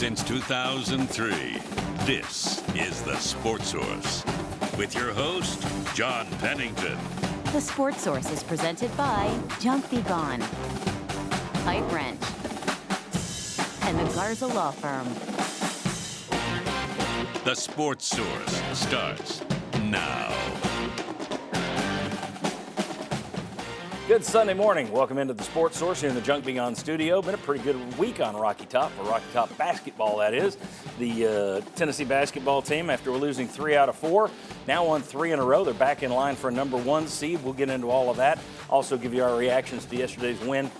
Since 2003, this is The Sports Source with your host, John Pennington. The Sports Source is presented by Junk Be Gone, Pipe Wrench, and the Garza Law Firm. The Sports Source starts now. Good Sunday morning. Welcome into the Sports Source here in the Junk Be Gone studio. Been a pretty good week on Rocky Top, for Rocky Top basketball, that is. The Tennessee basketball team, after losing 3 out of 4, now won 3 in a row. They're back in line for a number 1 seed. We'll get into all of that. Also give you our reactions to yesterday's win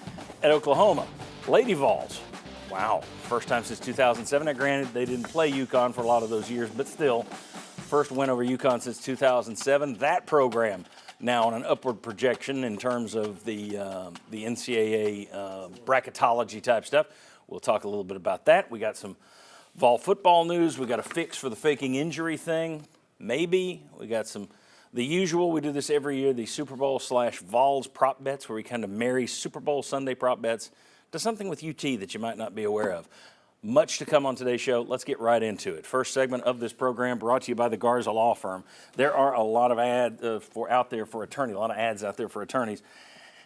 at Oklahoma. Lady Vols. Wow. First time since 2007. Now, granted, they didn't play UConn for a lot of those years, but still, first win over UConn since 2007. That program now on an upward projection in terms of the NCAA bracketology type stuff. We'll talk a little bit about that. We got some Vol football news. We got a fix for the faking injury thing. Maybe. We got the usual. We do this every year, the Super Bowl / Vols prop bets, where we kind of marry Super Bowl Sunday prop bets to something with UT that you might not be aware of. Much to come on today's show. Let's get right into it. First segment of this program brought to you by the Garza Law Firm. There are a lot of ads out there for attorneys,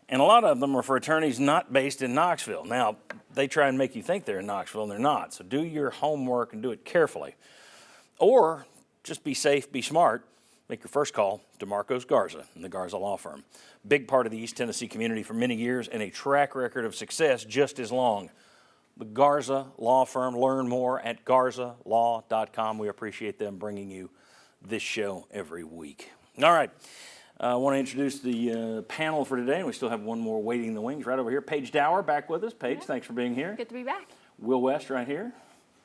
and a lot of them are for attorneys not based in Knoxville. Now, they try and make you think they're in Knoxville, and they're not. So do your homework and do it carefully. Or just be safe, be smart. Make your first call to Marcos Garza and the Garza Law Firm. Big part of the East Tennessee community for many years and a track record of success just as long. The Garza Law Firm. Learn more at garzalaw.com. We appreciate them bringing you this show every week. All right. I want to introduce the panel for today, and we still have one more waiting in the wings right over here. Paige Dower back with us. Paige, thanks for being here. Good to be back. Will West right here.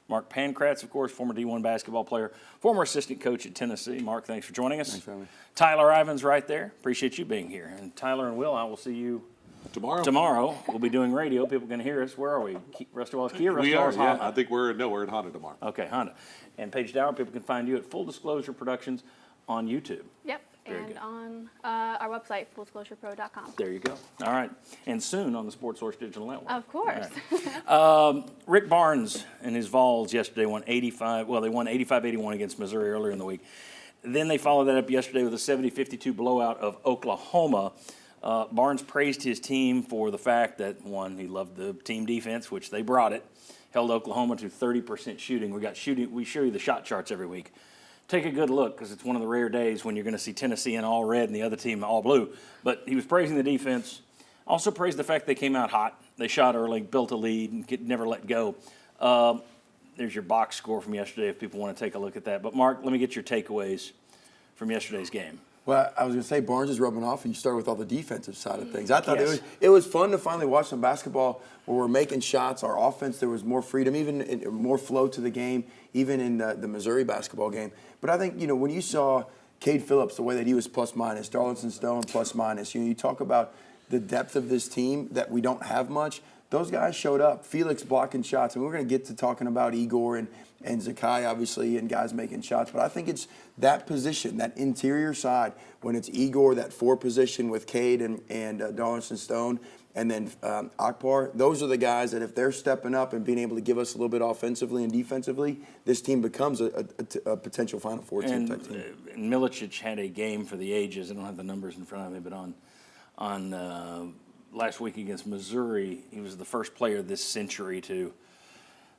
Mark Pankratz, of course, former D1 basketball player, former assistant coach at Tennessee. Mark, thanks for joining us. Thanks for having me. Tyler Ivins right there. Appreciate you being here. And Tyler and Will, I will see you tomorrow. We'll be doing radio. People can hear us. Where are we? Rest of all is Kia? We are, yeah. I think we're in Honda tomorrow. Okay, Honda. And Paige Dower, people can find you at Full Disclosure Productions on YouTube. Yep, Very and good. on our website, fulldisclosurepro.com. There you go. All right. And soon on the Sports Source Digital Network. Of course. Right. Rick Barnes and his Vols yesterday won 85-81 against Missouri earlier in the week. Then they followed that up yesterday with a 70-52 blowout of Oklahoma. Barnes praised his team for the fact that, one, he loved the team defense, which they brought it, held Oklahoma to 30% shooting. We show you the shot charts every week. Take a good look, because it's one of the rare days when you're going to see Tennessee in all red and the other team all blue. But he was praising the defense. Also praised the fact they came out hot. They shot early, built a lead, and never let go. There's your box score from yesterday if people want to take a look at that. But, Mark, let me get your takeaways from yesterday's game. Well, I was going to say Barnes is rubbing off, and you start with all the defensive side of things. I thought it was fun to finally watch some basketball where we're making shots. Our offense, there was more freedom, even more flow to the game, even in the Missouri basketball game. But I think, when you saw Cade Phillips, the way that he was plus-minus, Darlington Stone plus-minus, you talk about the depth of this team that we don't have much. Those guys showed up. Felix blocking shots, and we're going to get to talking about Igor and Zakai, obviously, and guys making shots. But I think it's that position, that interior side, when it's Igor, that 4 position with Cade and Darlington Stone, and then Akbar. Those are the guys that if they're stepping up and being able to give us a little bit offensively and defensively, this team becomes a potential Final Four team type team. And Milicic had a game for the ages. I don't have the numbers in front of me, but on last week against Missouri, he was the first player this century to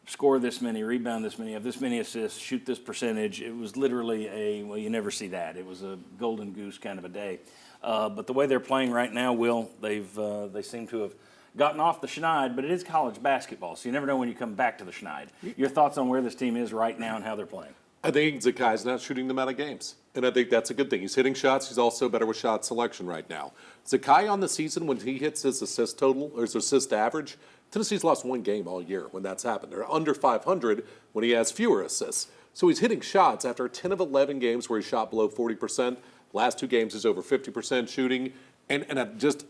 score this many, rebound this many, have this many assists, shoot this percentage. It was literally you never see that. It was a golden goose kind of a day. But the way they're playing right now, Will, they seem to have gotten off the schneid, but it is college basketball, so you never know when you come back to the schneid. Your thoughts on where this team is right now and how they're playing? I think Zakai's not shooting them out of games, and I think that's a good thing. He's hitting shots. He's also better with shot selection right now. Zakai on the season, when he hits his assist total or his assist average, Tennessee's lost 1 game all year when that's happened. They're under 500 when he has fewer assists. So he's hitting shots after 10 of 11 games where he shot below 40%. Last 2 games is over 50% shooting. And I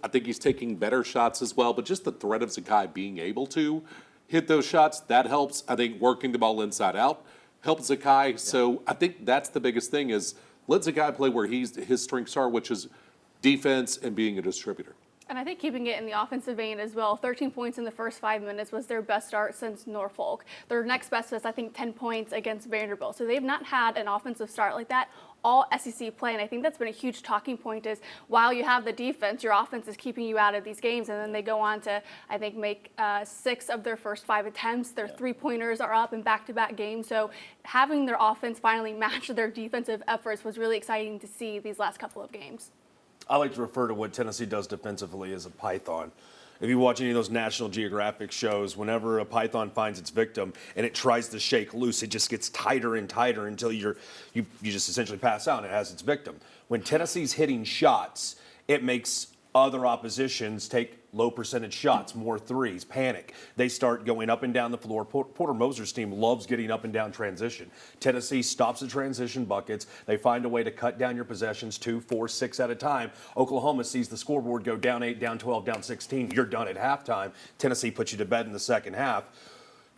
think he's taking better shots as well. But just the threat of Zakai being able to hit those shots, that helps. I think working the ball inside out helps Zakai. Yeah. So I think that's the biggest thing is let Zakai play where his strengths are, which is defense and being a distributor. And I think keeping it in the offensive vein as well, 13 points in the first 5 minutes was their best start since Norfolk. Their next best was, I think, 10 points against Vanderbilt. So they've not had an offensive start like that all SEC play, and I think that's been a huge talking point is while you have the defense, your offense is keeping you out of these games, and then they go on to, I think, make 6 of their first 5 attempts. Their three-pointers are up in back-to-back games, so having their offense finally match their defensive efforts was really exciting to see these last couple of games. I like to refer to what Tennessee does defensively as a python. If you watch any of those National Geographic shows, whenever a python finds its victim and it tries to shake loose, it just gets tighter and tighter until you just essentially pass out and it has its victim. When Tennessee's hitting shots, it makes other oppositions take low percentage shots, more threes, panic. They start going up and down the floor. Porter Moser's team loves getting up and down transition. Tennessee stops the transition buckets. They find a way to cut down your possessions 2, 4, 6 at a time. Oklahoma sees the scoreboard go down 8, down 12, down 16. You're done at halftime. Tennessee puts you to bed in the second half.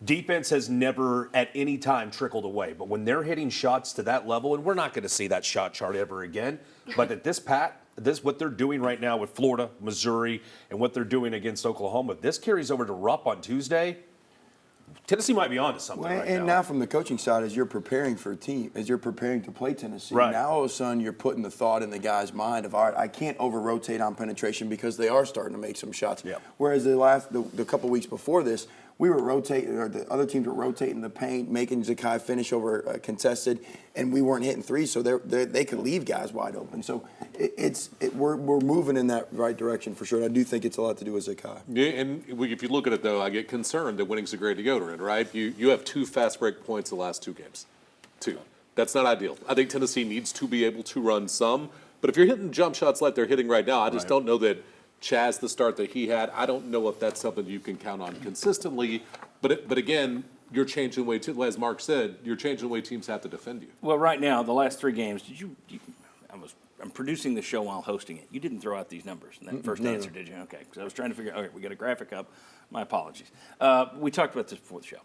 Defense has never at any time trickled away, but when they're hitting shots to that level, and we're not going to see that shot chart ever again, but at this what they're doing right now with Florida, Missouri, and what they're doing against Oklahoma, this carries over to Rupp on Tuesday. Tennessee might be on to something right now. And now from the coaching side, as you're preparing for a team, as you're preparing to play Tennessee, right. Now all of a sudden you're putting the thought in the guy's mind of, all right, I can't over-rotate on penetration because they are starting to make some shots. Yep. Whereas the couple weeks before this, we were rotating, or the other teams were rotating the paint, making Zakai finish over contested, and we weren't hitting threes, so they could leave guys wide open. So we're moving in that right direction for sure. And I do think it's a lot to do with Zakai. Yeah, and if you look at it, though, I get concerned that winning's a great deodorant, right? You have 2 fast break points the last 2 games. 2. That's not ideal. I think Tennessee needs to be able to run some, but if you're hitting jump shots like they're hitting right now, I just don't know that Chaz, the start that he had, I don't know if that's something you can count on consistently. But again, you're changing the way, as Mark said, you're changing the way teams have to defend you. Well, right now, the last 3 games, I'm producing the show while hosting it. You didn't throw out these numbers in that first answer, did you? Okay, because I was trying to figure out, okay, we got a graphic up. My apologies. We talked about this before the show.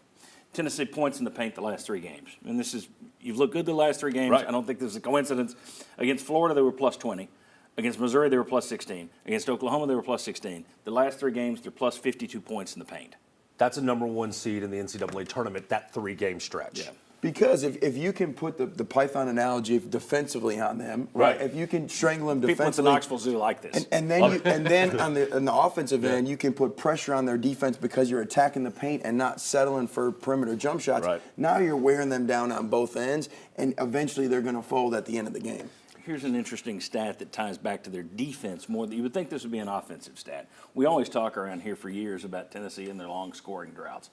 Tennessee points in the paint the last 3 games. And this is, you've looked good the last 3 games. Right. I don't think this is a coincidence. Against Florida, they were plus 20. Against Missouri, they were plus 16. Against Oklahoma, they were plus 16. The last 3 games, they're plus 52 points in the paint. That's a number 1 seed in the NCAA tournament, that 3-game stretch. Yeah. Because if you can put the Python analogy defensively on them, right? If you can strangle them People at the defensively, Knoxville Zoo like this. and then on the offensive end, you can put pressure on their defense because you're attacking the paint and not settling for perimeter jump shots. Right. Now you're wearing them down on both ends, and eventually they're going to fold at the end of the game. Here's an interesting stat that ties back to their defense more than you would think this would be an offensive stat. We always talk around here for years about Tennessee and their long scoring droughts.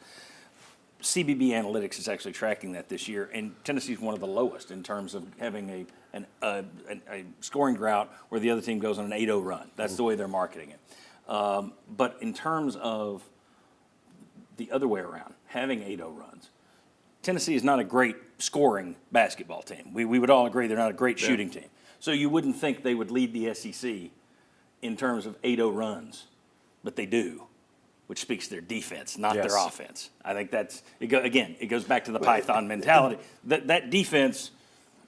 CBB Analytics is actually tracking that this year, and Tennessee is one of the lowest in terms of having a scoring drought where the other team goes on an 8-0 run. That's the way they're marketing it. But in terms of the other way around, having 8-0 runs, Tennessee is not a great scoring basketball team. We would all agree they're not a great shooting team. So you wouldn't think they would lead the SEC in terms of 8-0 runs, but they do, which speaks to their defense, not their offense. I think it goes back to the Python mentality. That defense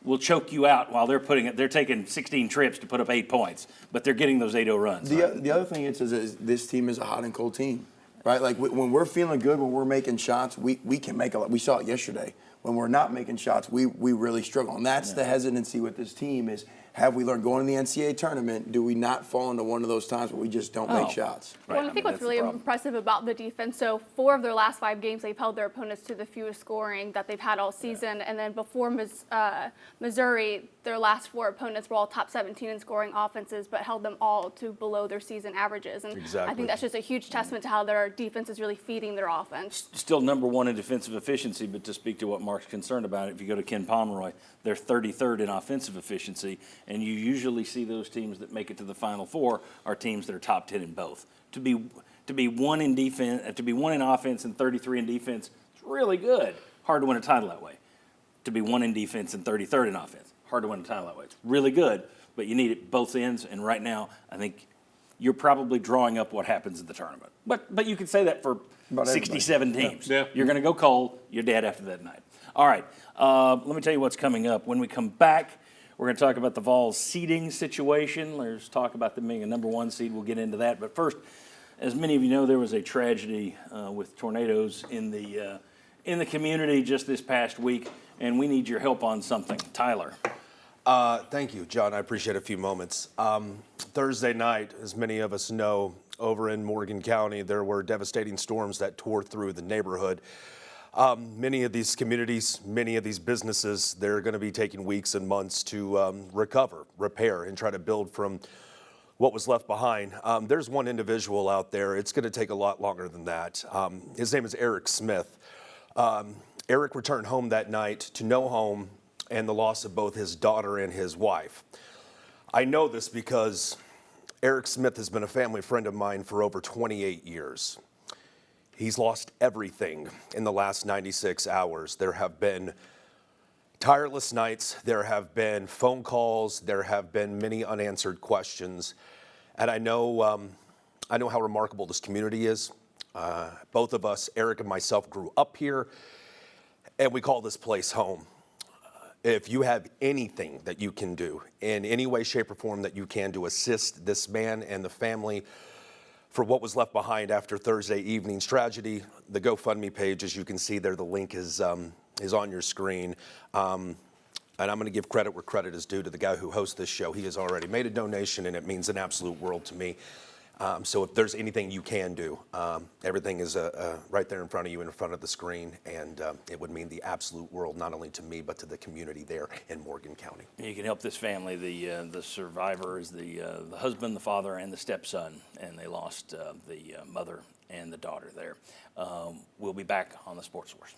will choke you out while they're taking 16 trips to put up 8 points, but they're getting those 8-0 runs. The other thing is this team is a hot and cold team, right? Like when we're feeling good, when we're making shots, we can make a lot. We saw it yesterday. When we're not making shots, we really struggle. And that's the hesitancy with this team is, have we learned going to the NCAA tournament, do we not fall into one of those times where we just don't make shots? Right. Well, I think what's really impressive about the defense, so 4 of their last 5 games, they've held their opponents to the fewest scoring that they've had all season. And then before Missouri, their last 4 opponents were all top 17 in scoring offenses, but held them all to below their season averages. And I think that's just a huge testament to how their defense is really feeding their offense. Still number 1 in defensive efficiency, but to speak to what Mark's concerned about, if you go to Ken Pomeroy, they're 33rd in offensive efficiency, and you usually see those teams that make it to the Final Four are teams that are top 10 in both. To be 1 in defense, to be 1 in offense and 33 in defense, it's really good. Hard to win a title that way. To be 1 in defense and 33rd in offense, hard to win a title that way. It's really good, but you need it both ends. And right now, I think you're probably drawing up what happens in the tournament. But you could say that for 67 teams. Yeah. You're going to go cold. You're dead after that night. All right. Let me tell you what's coming up. When we come back, We're going to talk about the Vols seeding situation. There's talk about them being a number 1 seed. We'll get into that. But first, as many of you know, there was a tragedy with tornadoes in the community just this past week, and we need your help on something. Tyler. Thank you, John. I appreciate a few moments. Thursday night, as many of us know, over in Morgan County, there were devastating storms that tore through the neighborhood. Many of these communities, many of these businesses, they're going to be taking weeks and months to recover, repair, and try to build from what was left behind. There's one individual out there. It's going to take a lot longer than that. His name is Eric Smith. Eric returned home that night to no home and the loss of both his daughter and his wife. I know this because Eric Smith has been a family friend of mine for over 28 years. He's lost everything in the last 96 hours. There have been tireless nights, there have been phone calls, there have been many unanswered questions. And I know how remarkable this community is. Both of us, Eric and myself, grew up here, and we call this place home. If you have anything that you can do in any way, shape, or form that you can to assist this man and the family for what was left behind after Thursday evening's tragedy, the GoFundMe page, as you can see there, the link is on your screen. And I'm going to give credit where credit is due to the guy who hosts this show. He has already made a donation, and it means an absolute world to me. So if there's anything you can do, everything is right there in front of you, in front of the screen, and it would mean the absolute world, not only to me, but to the community there in Morgan County. You can help this family. The survivor is the husband, the father, and the stepson, and they lost the mother and the daughter there. We'll be back on the Sports Source.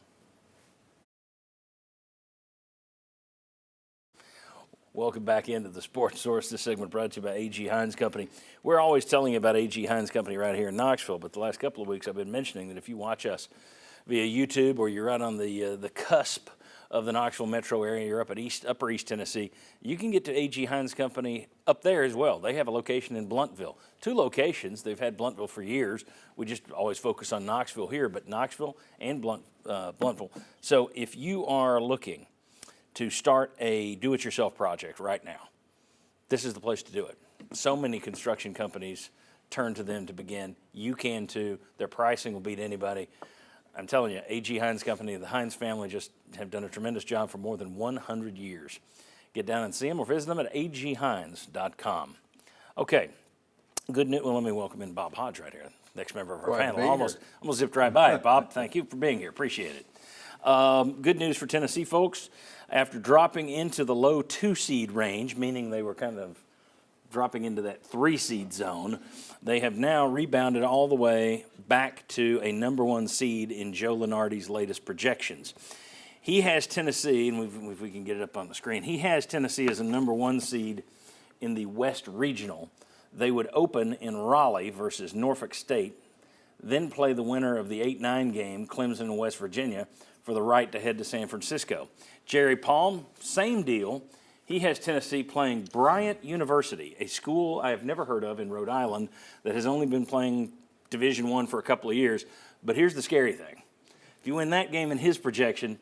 Welcome back into the Sports Source. This segment brought to you by A.G. Hines Company. We're always telling you about A.G. Hines Company right here in Knoxville, but the last couple of weeks I've been mentioning that if you watch us via YouTube or you're right on the cusp of the Knoxville metro area, you're up at Upper East Tennessee, you can get to A.G. Hines Company up there as well. They have a location in Bluntville. 2 locations. They've had Bluntville for years. We just always focus on Knoxville here, but Knoxville and Bluntville. So if you are looking to start a do-it-yourself project right now, this is the place to do it. So many construction companies turn to them to begin. You can too. Their pricing will beat anybody. I'm telling you, A.G. Hines Company, the Hines family just have done a tremendous job for more than 100 years. Get down and see them or visit them at aghines.com. Okay, good news. Well, let me welcome in Bob Hodge right here, next member of our panel. Almost zipped right by it, Bob. Thank you for being here. Appreciate it. Good news for Tennessee folks. After dropping into the low 2-seed range, meaning they were kind of dropping into that 3-seed zone, they have now rebounded all the way back to a number 1 seed in Joe Lunardi's latest projections. He has Tennessee, and if we can get it up on the screen, he has Tennessee as a number 1 seed in the West Regional. They would open in Raleigh versus Norfolk State, then play the winner of the 8-9 game, Clemson and West Virginia, for the right to head to San Francisco. Jerry Palm, same deal. He has Tennessee playing Bryant University, a school I have never heard of in Rhode Island that has only been playing Division I for a couple of years. But here's the scary thing. If you win that game in his projection,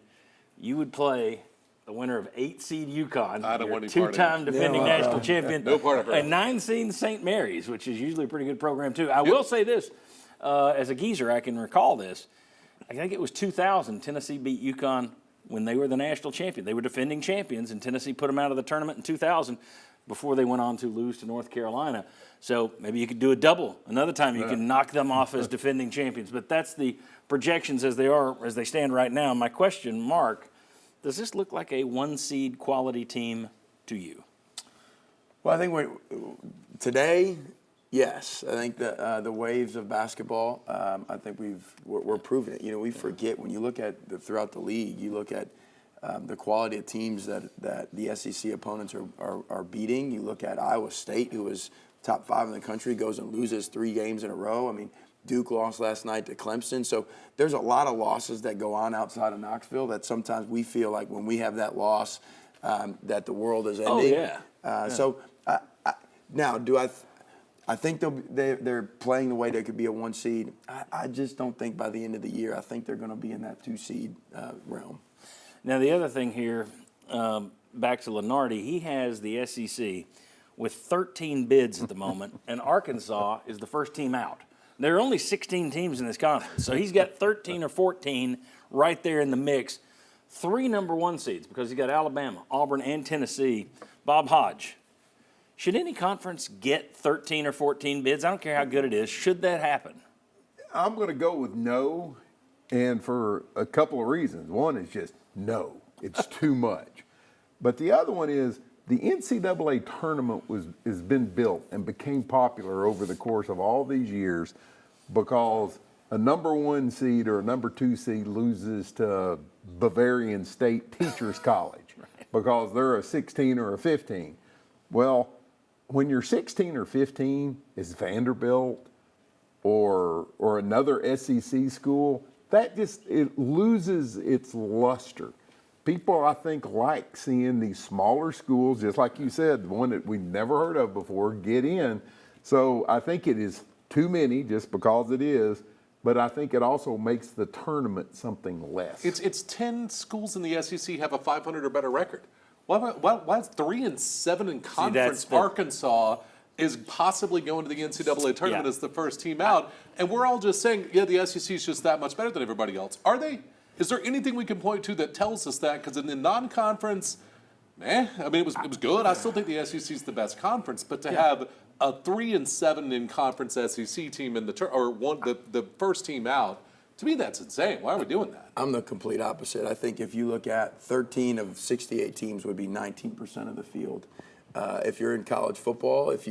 you would play the winner of 8-seed UConn, I don't want any part of it. 2-time defending national champion, No part of it. and 9-seed St. Mary's, which is usually a pretty good program too. I will say this, as a geezer, I can recall this. I think it was 2000, Tennessee beat UConn when they were the national champion. They were defending champions, and Tennessee put them out of the tournament in 2000 before they went on to lose to North Carolina. So maybe you could do a double. Another time you can knock them off as defending champions. But that's the projections as they stand right now. My question, Mark, does this look like a 1-seed quality team to you? Well, I think today, yes. I think the waves of basketball. I think we're proving it. You know, we forget when you look at throughout the league. You look at the quality of teams that the SEC opponents are beating. You look at Iowa State, who was top 5 in the country, goes and loses 3 games in a row. I mean, Duke lost last night to Clemson. So there's a lot of losses that go on outside of Knoxville that sometimes we feel like when we have that loss, that the world is ending. Oh, yeah. So now, do I think they're playing the way they could be a 1 seed. I just don't think by the end of the year, I think they're going to be in that 2 seed realm. Now, the other thing here, back to Lenardi, he has the SEC with 13 bids at the moment, and Arkansas is the first team out. There are only 16 teams in this conference, so he's got 13 or 14 right there in the mix. 3 number 1 seeds because he's got Alabama, Auburn, and Tennessee. Bob Hodge, should any conference get 13 or 14 bids? I don't care how good it is. Should that happen? I'm going to go with no, and for a couple of reasons. One is just no. It's too much. But the other one is the NCAA tournament has been built and became popular over the course of all these years because a number 1 seed or a number 2 seed loses to Bavarian State Teachers College because they're a 16 or a 15. Well, when you're 16 or 15, is Vanderbilt or another SEC school, it loses its luster. People, I think, like seeing these smaller schools, just like you said, the one that we never heard of before, get in. So I think it is too many just because it is, but I think it also makes the tournament something less. It's 10 schools in the SEC have a 500 or better record. Why is 3 and 7 in conference? Arkansas is possibly going to the NCAA tournament as the first team out, and we're all just saying, yeah, the SEC is just that much better than everybody else. Are they? Is there anything we can point to that tells us that? Because in the non-conference, I mean, it was good. I still think the SEC is the best conference, but to have a 3 and 7 in conference SEC team in the first team out, to me that's insane. Why are we doing that? I'm the complete opposite. I think if you look at 13 of 68 teams would be 19% of the field. If you're in college football, if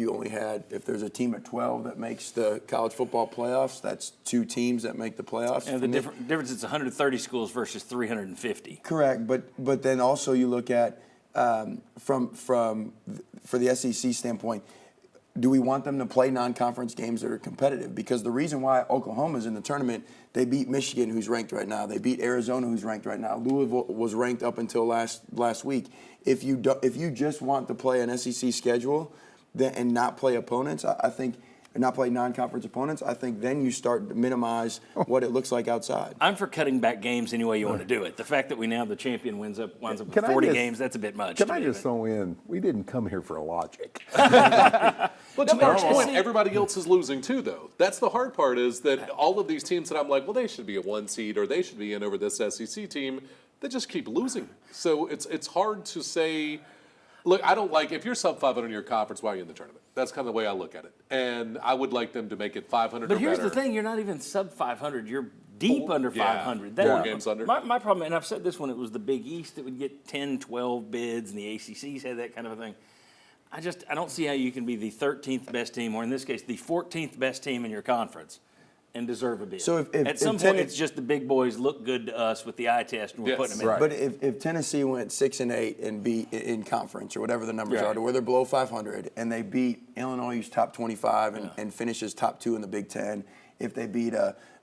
there's a team of 12 that makes the college football playoffs, that's 2 teams that make the playoffs. And the difference is 130 schools versus 350. Correct, but then also you look at for the SEC standpoint, do we want them to play non-conference games that are competitive? Because the reason why Oklahoma's in the tournament, they beat Michigan, who's ranked right now. They beat Arizona, who's ranked right now. Louisville was ranked up until last week. If you just want to play an SEC schedule and not play opponents, I think, and not play non-conference opponents, I think then you start to minimize what it looks like outside. I'm for cutting back games any way you want to do it. The fact that we now the champion winds up with 40 games, that's a bit much. Can I just throw in, we didn't come here for logic. But to Mark's point, everybody else is losing too, though. That's the hard part is that all of these teams that I'm like, well, they should be a 1 seed or they should be in over this SEC team, they just keep losing. So it's hard to say, look, I don't like, if you're sub 500 in your conference, why are you in the tournament? That's kind of the way I look at it. And I would like them to make it 500 or better. But here's the thing, you're not even sub 500. You're deep under 500. 4 games under. My problem, and I've said this when it was the Big East that would get 10, 12 bids, and the ACCs had that kind of a thing. I don't see how you can be the 13th best team, or in this case, the 14th best team in your conference, and deserve a bid. So at some point, it's just the big boys look good to us with the eye test, and we're putting them in. Right. But if Tennessee went 6 and 8 and beat in conference or whatever the numbers are, to where they're below 500, and they beat Illinois, who's top 25 and finishes top 2 in the Big Ten, if they beat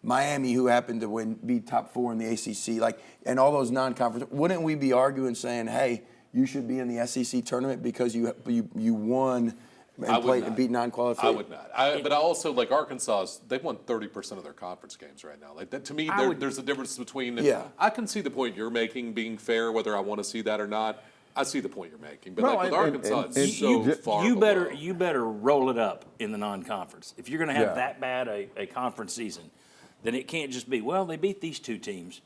Miami, who happened to be top 4 in the ACC, and all those non-conference, wouldn't we be arguing saying, hey, you should be in the SEC tournament because you won and beat non-qualified? I would not. But I also, like Arkansas, they've won 30% of their conference games right now. Like that, to me, there's a difference between. I can see the point you're making being fair, whether I want to see that or not. I see the point you're making, but with Arkansas, it's so far. You better roll it up in the non-conference. If you're going to have that bad a conference season, then it can't just be, well, they beat these 2 teams.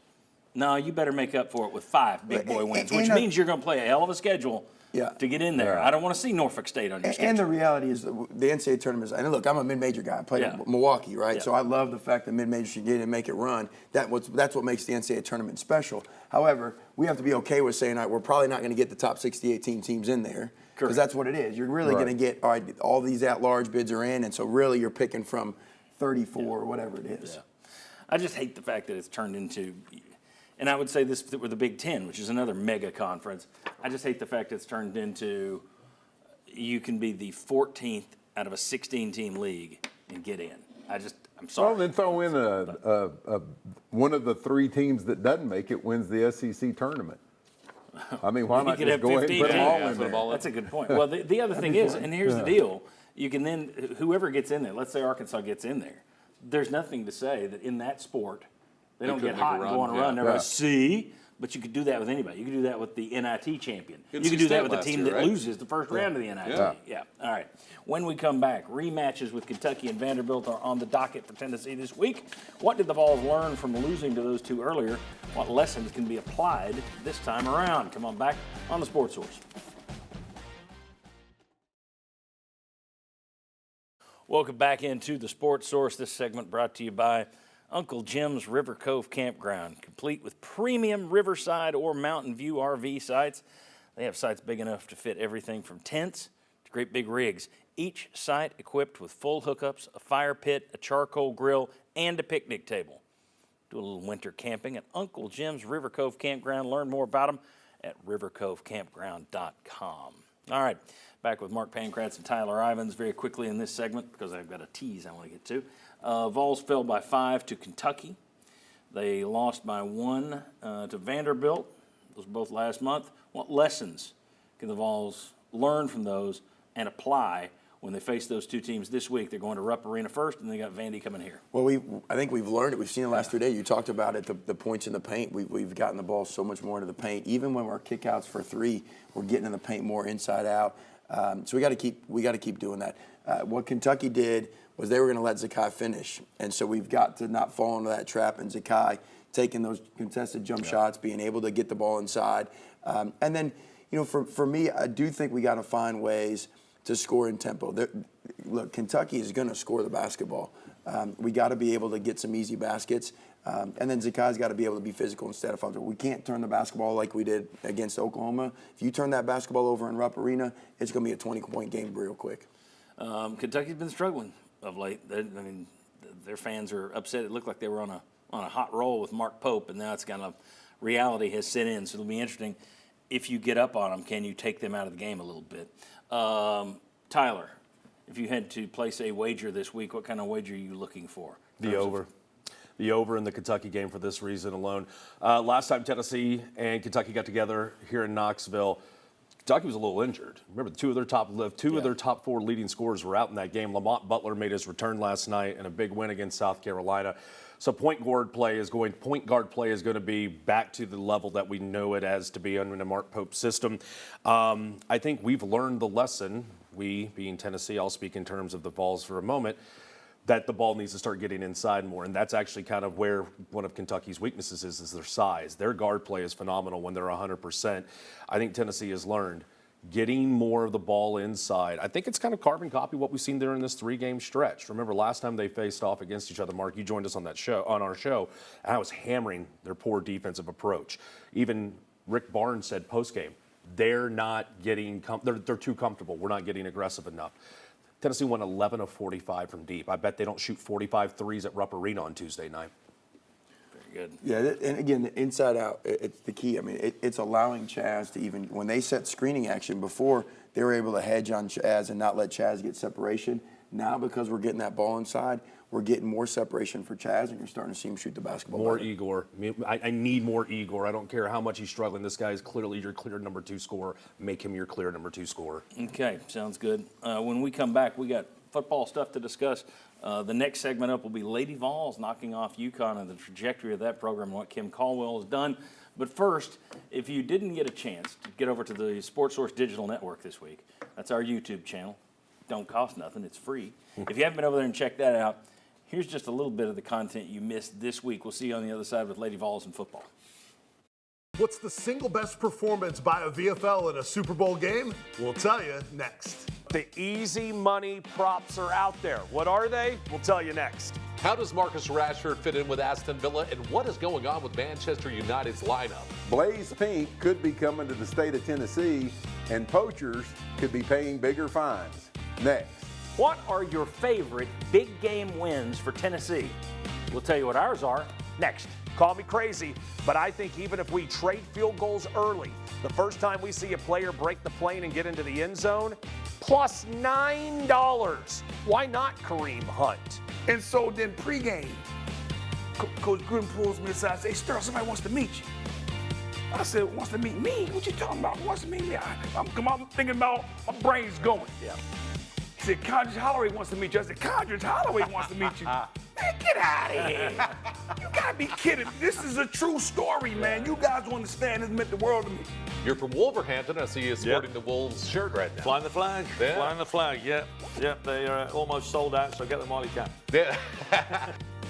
No, you better make up for it with 5 big boy wins, which means you're going to play a hell of a schedule to get in there. I don't want to see Norfolk State on your schedule. And the reality is the NCAA tournament, and look, I'm a mid-major guy. I played at Milwaukee, right? Yeah. So I love the fact that mid-major should get in and make it run. That's what makes the NCAA tournament special. However, we have to be okay with saying, all right, we're probably not going to get the top 68 teams in there because that's what it is. You're really going to get, all right, all these at-large bids are in, and so really you're picking from 34 or whatever it is. Yeah. I just hate the fact that it's turned into – and I would say this with the Big Ten, which is another mega conference. I just hate the fact it's turned into you can be the 14th out of a 16-team league and get in. I'm sorry. Well, then throw in one of the 3 teams that doesn't make it wins the SEC tournament. I mean, why not just go ahead and put them all in there? That's a good point. Well, the other thing is, and here's the deal, you can then, whoever gets in there, let's say Arkansas gets in there, there's nothing to say that in that sport They don't get couldn't hot make a and go on a run, run. yeah. Everybody, Right. see? But you could do that with anybody. You could do that with the NIT champion. You NC could do that State with the last team year, that right? loses the first round of the NIT. Yeah. All right. When we come back, rematches with Kentucky and Vanderbilt are on the docket for Tennessee this week. What did the Vols learn from losing to those two earlier? What lessons can be applied this time around? Come on back on the Sports Source. Welcome back into the Sports Source. This segment brought to you by Uncle Jim's River Cove Campground, complete with premium Riverside or Mountain View RV sites. They have sites big enough to fit everything from tents to great big rigs. Each site equipped with full hookups, a fire pit, a charcoal grill, and a picnic table. Do a little winter camping at Uncle Jim's River Cove Campground. Learn more about them at rivercovecampground.com. All right, back with Mark Pankratz and Tyler Ivins very quickly in this segment because I've got a tease I want to get to. Vols fell by 5 to Kentucky. They lost by 1 to Vanderbilt. Those were both last month. What lessons can the Vols learn from those and apply when they face those two teams this week? They're going to Rupp Arena first, and they got Vandy coming here. Well, I think we've learned it. We've seen it the last 3 days. You talked about it, the points in the paint. We've gotten the ball so much more into the paint. Even when we're kickouts for 3, we're getting in the paint more inside out. So we got to keep doing that. What Kentucky did was they were going to let Zakai finish, and so we've got to not fall into that trap. And Zakai taking those contested jump shots, being able to get the ball inside, and then for me, I do think we got to find ways to score in tempo. Look, Kentucky is going to score the basketball. We got to be able to get some easy baskets, and then Zakai's got to be able to be physical instead of physical. We can't turn the basketball like we did against Oklahoma. If you turn that basketball over in Rupp Arena, it's going to be a 20-point game real quick. Kentucky's been struggling of late. Their fans are upset. It looked like they were on a hot roll with Mark Pope, and now it's kind of reality has set in. So it'll be interesting. If you get up on them, can you take them out of the game a little bit? Tyler, if you had to place a wager this week, what kind of wager are you looking for? The over. The over in the Kentucky game for this reason alone. Last time Tennessee and Kentucky got together here in Knoxville, Kentucky was a little injured. Remember, two of their top 4 leading scorers were out in that game. Lamont Butler made his return last night in a big win against South Carolina. So point guard play is going to be back to the level that we know it as to be under the Mark Pope system. I think we've learned the lesson. We, being Tennessee, I'll speak in terms of the Vols for a moment, that the ball needs to start getting inside more. And that's actually kind of where one of Kentucky's weaknesses is their size. Their guard play is phenomenal when they're 100%. I think Tennessee has learned getting more of the ball inside. I think it's kind of carbon copy what we've seen there in this 3-game stretch. Remember last time they faced off against each other, Mark, you joined us on our show, and I was hammering their poor defensive approach. Even Rick Barnes said post-game, they're not getting, they're too comfortable. We're not getting aggressive enough. Tennessee won 11 of 45 from deep. I bet they don't shoot 45 threes at Rupp Arena on Tuesday night. Very good. Yeah, and again, the inside out, it's the key. I mean, it's allowing Chaz to even, when they set screening action before, they were able to hedge on Chaz and not let Chaz get separation. Now, because we're getting that ball inside, we're getting more separation for Chaz, and you're starting to see him shoot the basketball. More better. Igor. I need more Igor. I don't care how much he's struggling. This guy is clearly your clear number 2 scorer. Make him your clear number 2 scorer. Okay, sounds good. When we come back, we got football stuff to discuss. The next segment up will be Lady Vols knocking off UConn and the trajectory of that program and what Kim Caldwell has done. But first, if you didn't get a chance to get over to the Sports Source Digital Network this week, that's our YouTube channel. Don't cost nothing, it's free. If you haven't been over there and checked that out, here's just a little bit of the content you missed this week. We'll see you on the other side with Lady Vols and football. What's the single best performance by a VFL in a Super Bowl game? We'll tell you next. The easy money props are out there. What are they? We'll tell you next. How does Marcus Rashford fit in with Aston Villa, and what is going on with Manchester United's lineup? Blaze Pink could be coming to the state of Tennessee, and poachers could be paying bigger fines. Next. What are your favorite big game wins for Tennessee? We'll tell you what ours are next. Call me crazy, but I think even if we trade field goals early, the first time we see a player break the plane and get into the end zone, plus $9. Why not Kareem Hunt? And so then pregame, Coach Gruden pulls me aside and says, hey, Sterling, somebody wants to meet you. I said, wants to meet me? What you talking about? Wants to meet me? I'm thinking about, my brain's going. Yeah. He said, Condredge Holloway wants to meet you. I said, Condredge Holloway wants to meet you. Man, get out of here. You gotta be kidding. This is a true story, man. You guys don't understand. This meant the world to me. You're from Wolverhampton. I see you sporting the Wolves shirt right now. Flying the flag. Yeah. Flying the flag. Yep. They are almost sold out, so get them while you can. Yeah.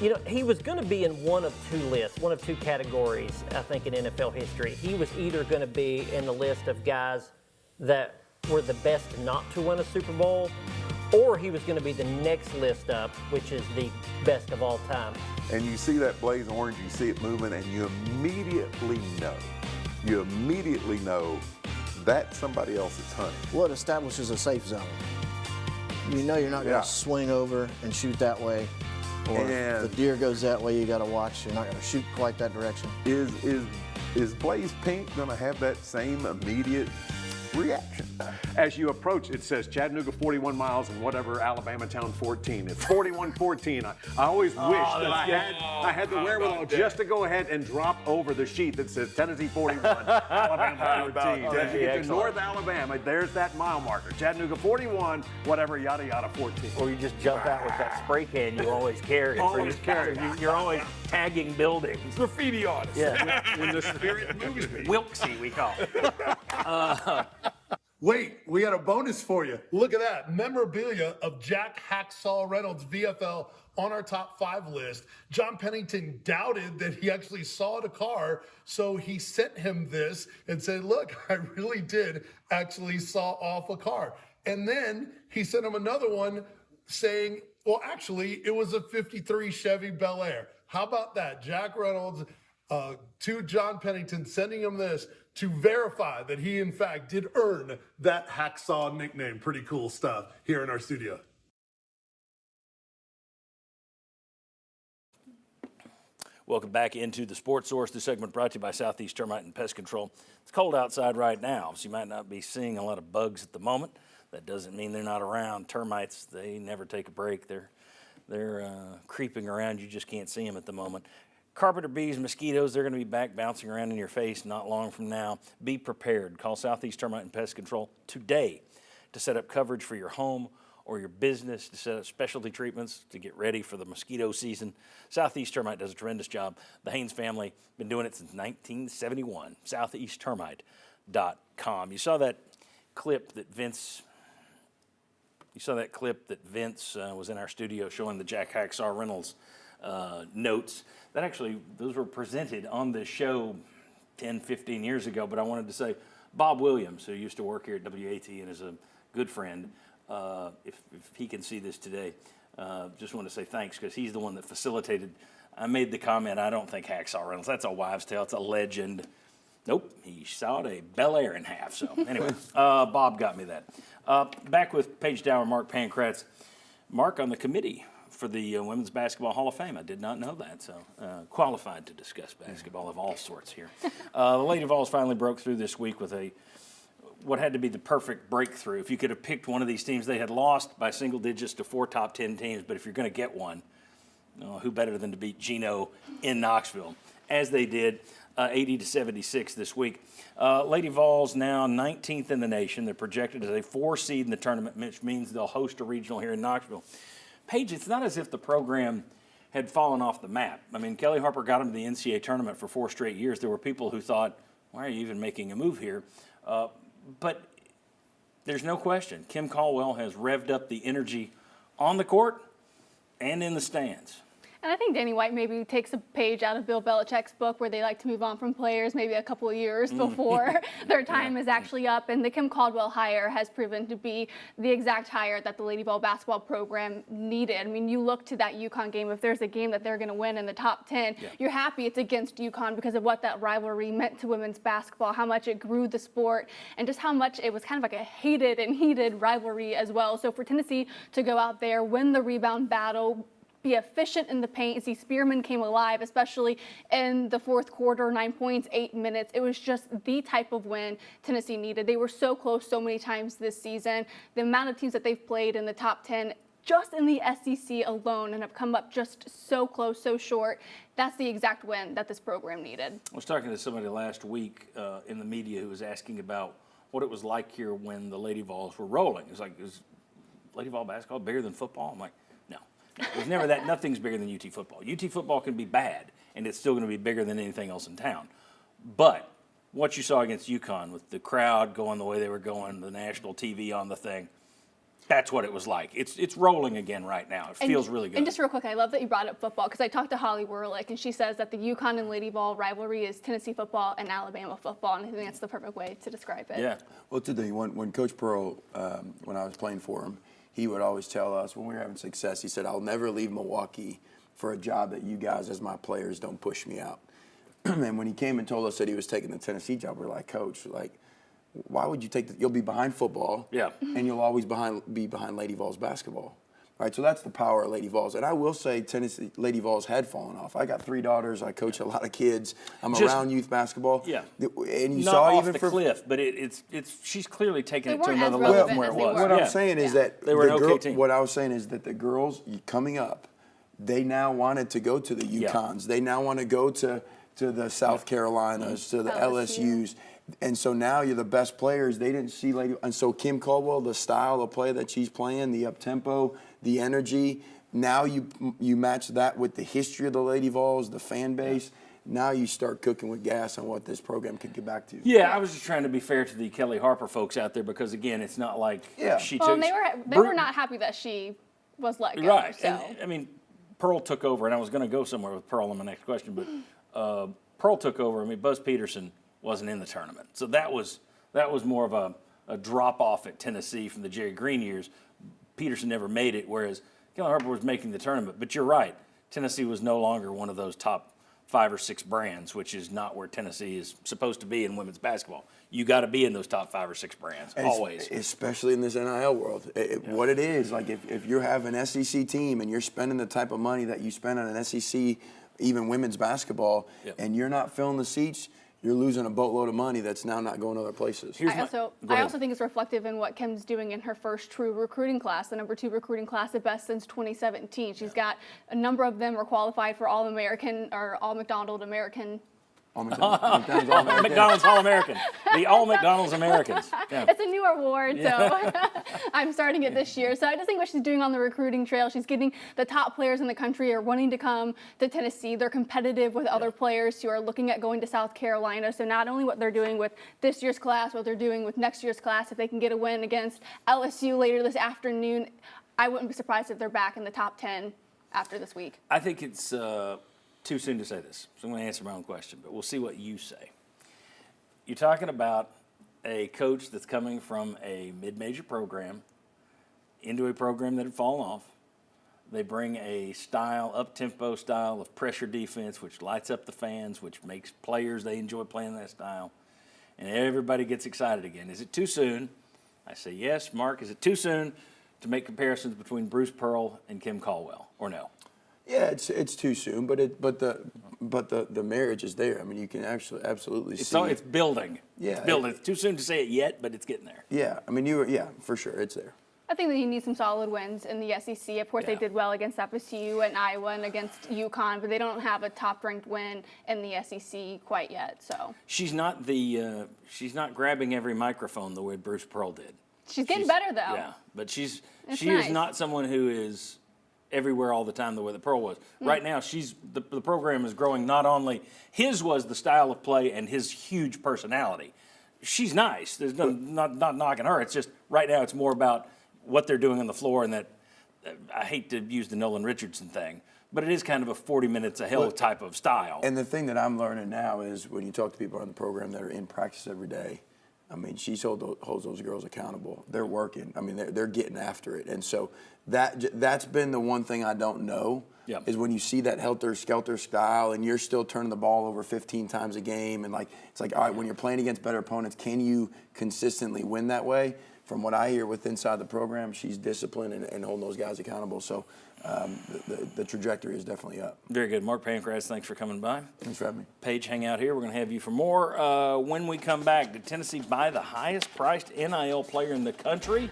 You know, he was going to be in one of two lists, one of two categories, I think, in NFL history. He was either going to be in the list of guys that were the best not to win a Super Bowl, or he was going to be the next list up, which is the best of all time. And you see that blaze orange, you see it moving, and you immediately know that's somebody else's hunting. Well, it establishes a safe zone. You know you're not going to swing over and shoot that way. Or if the deer goes that way, you got to watch. You're not going to shoot quite that direction. Is Blaze Pink going to have that same immediate reaction? As you approach, it says Chattanooga 41 miles and whatever Alabama town 14. It's 41-14. I always wish that I had the wherewithal just to go ahead and drop over the sheet that says Tennessee 41, Alabama 14. As you get to North Alabama, there's that mile marker. Chattanooga 41, whatever, yada, yada, 14. Or you just jump out with that spray can you always carry. Always carry. You're always tagging buildings. Graffiti artist. Yeah. When the spirit moves me. Wilksy, we call it. Wait, we got a bonus for you. Look at that. Memorabilia of Jack Hacksaw Reynolds, VFL, on our top 5 list. John Pennington doubted that he actually saw the car, so he sent him this and said, look, I really did actually saw off a car. And then he sent him another one saying, well, actually, it was a 53 Chevy Bel Air. How about that? Jack Reynolds to John Pennington, sending him this to verify that he, in fact, did earn that Hacksaw nickname. Pretty cool stuff here in our studio. Welcome back into the Sports Source. This segment brought to you by Southeast Termite and Pest Control. It's cold outside right now, so you might not be seeing a lot of bugs at the moment. That doesn't mean they're not around. Termites, they never take a break. They're creeping around. You just can't see them at the moment. Carpenter bees, mosquitoes, they're going to be back bouncing around in your face not long from now. Be prepared. Call Southeast Termite and Pest Control today to set up coverage for your home or your business, to set up specialty treatments to get ready for the mosquito season. Southeast Termite does a tremendous job. The Haynes family been doing it since 1971. SoutheastTermite.com. You saw that clip that Vince was in our studio showing the Jack Hacksaw Reynolds notes. That actually, those were presented on the show 10, 15 years ago, but I wanted to say Bob Williams, who used to work here at WAT and is a good friend, if he can see this today, just want to say thanks, because he's the one that facilitated. I made the comment, I don't think Hacksaw Reynolds, that's a wives' tale, it's a legend. Nope, he sawed a Bel Air in half. So anyway, Bob got me that. Back with Paige Dower, Mark Pankratz. Mark on the committee for the Women's Basketball Hall of Fame. I did not know that, so qualified to discuss basketball of all sorts here. The Lady Vols finally broke through this week with what had to be the perfect breakthrough. If you could have picked one of these teams, they had lost by single digits to 4 top 10 teams, but if you're going to get one, who better than to beat Gino in Knoxville, as they did, 80-76 this week. Lady Vols now 19th in the nation. They're projected as a 4 seed in the tournament, which means they'll host a regional here in Knoxville. Paige, it's not as if the program had fallen off the map. I mean, Kelly Harper got them to the NCAA tournament for 4 straight years. There were people who thought, why are you even making a move here? But there's no question. Kim Caldwell has revved up the energy on the court and in the stands. And I think Danny White maybe takes a page out of Bill Belichick's book, where they like to move on from players maybe a couple of years before their time is actually up. And the Kim Caldwell hire has proven to be the exact hire that the Lady Vol basketball program needed. I mean, you look to that UConn game. If there's a game that they're going to win in the top 10, you're happy it's against UConn because of what that rivalry meant to women's basketball, how much it grew the sport, and just how much it was kind of like a hated and heated rivalry as well. So for Tennessee to go out there, win the rebound battle, be efficient in the paint. See, Spearman came alive, especially in the fourth quarter, 9 points, 8 minutes. It was just the type of win Tennessee needed. They were so close so many times this season. The amount of teams that they've played in the top 10 just in the SEC alone and have come up just so close, so short. That's the exact win that this program needed. I was talking to somebody last week in the media who was asking about what it was like here when the Lady Vols were rolling. It was like, is Lady Vol basketball bigger than football? I'm like, It was never that. Nothing's bigger than UT football. UT football can be bad, and it's still going to be bigger than anything else in town. But what you saw against UConn with the crowd going the way they were going, the national TV on the thing, that's what it was like. It's rolling again right now. It feels really good. And just real quick, I love that you brought up football because I talked to Holly Werlick, and she says that the UConn and Lady Vols rivalry is Tennessee football and Alabama football, and I think that's the perfect way to describe it. Yeah. Well, today, when Coach Pearl, when I was playing for him, he would always tell us when we were having success, he said, I'll never leave Milwaukee for a job that you guys as my players don't push me out. And when he came and told us that he was taking the Tennessee job, we're like, Coach, why would you take you'll be behind football, and you'll always be behind Lady Vols basketball, right? So that's the power of Lady Vols. And I will say Tennessee Lady Vols had fallen off. I got 3 daughters. I coach a lot of kids. I'm around youth basketball. Yeah, and you not saw off even the for cliff, but it's she's clearly taking They it to weren't another as level relevant from where as it they was. were. what I'm saying is that They were an okay team. What I was saying is that the girls coming up, they now wanted to go to the UConns. They now want to go to the South Carolinas, to the LSUs. And so now you're the best players. They didn't see Lady. And so Kim Caldwell, the style of play that she's playing, the up-tempo, the energy, now you match that with the history of the Lady Vols, the fan base. Now you start cooking with gas on what this program could get back to. Yeah, I was just trying to be fair to the Kelly Harper folks out there because, again, it's not like she took. Well, and they were not happy that she was let go. Right. So. And, I mean, Pearl took over, and I was going to go somewhere with Pearl in my next question, but Pearl took over. I mean, Buzz Peterson wasn't in the tournament. So that was more of a drop-off at Tennessee from the Jerry Green years. Peterson never made it, whereas Kelly Harper was making the tournament. But you're right. Tennessee was no longer one of those top 5 or 6 brands, which is not where Tennessee is supposed to be in women's basketball. You got to be in those top 5 or 6 brands, always. Especially in this NIL world. What it is, like if you have an SEC team and you're spending the type of money that you spend on an SEC, even women's basketball, and you're not filling the seats, you're losing a boatload of money that's now not going other places. I also think it's reflective in what Kim's doing in her first true recruiting class, the number 2 recruiting class, the best since 2017. She's got a number of them are qualified for All-American or All-McDonald American. McDonald's All-American. The All-McDonald's Americans. Yeah. It's a new award, so I'm starting it this year. So I just think what she's doing on the recruiting trail, she's getting the top players in the country are wanting to come to Tennessee. They're competitive with other players who are looking at going to South Carolina. So not only what they're doing with this year's class, what they're doing with next year's class, if they can get a win against LSU later this afternoon, I wouldn't be surprised if they're back in the top 10 after this week. I think it's too soon to say this, so I'm going to answer my own question, but we'll see what you say. You're talking about a coach that's coming from a mid-major program into a program that had fallen off. They bring a style, up-tempo style of pressure defense, which lights up the fans, which makes players, they enjoy playing that style, and everybody gets excited again. Is it too soon? I say yes. Mark, is it too soon to make comparisons between Bruce Pearl and Kim Caldwell, or no? Yeah, it's too soon, but the marriage is there. I mean, you can actually absolutely see. So it's building. Yeah, it's building. It's too soon to say it yet, but it's getting there. Yeah, I mean, for sure, it's there. I think that you need some solid wins in the SEC. Of course, they did well against FSU and Iowa and against UConn, but they don't have a top-ranked win in the SEC quite yet. So she's not she's not grabbing every microphone the way Bruce Pearl did. She's getting better though. Yeah, but she nice. is not someone who is everywhere all the time the way the Pearl was. Right now, the program is growing. Not only his was the style of play and his huge personality. She's nice. There's not knocking her. It's just right now it's more about what they're doing on the floor, and that I hate to use the Nolan Richardson thing, but it is kind of a 40 minutes a hill type of style. And the thing that I'm learning now is when you talk to people on the program that are in practice every day, I mean, she holds those girls accountable. They're working. I mean, they're getting after it. And so that's been the one thing I don't know is when you see that helter-skelter style and you're still turning the ball over 15 times a game. And, it's like, all right, when you're playing against better opponents, can you consistently win that way? From what I hear with inside the program, she's disciplined and holding those guys accountable. So the trajectory is definitely up. Very good. Mark Pancras, thanks for coming by. Thanks for having me. Paige, hang out here. We're going to have you for more. When we come back, did Tennessee buy the highest-priced NIL player in the country?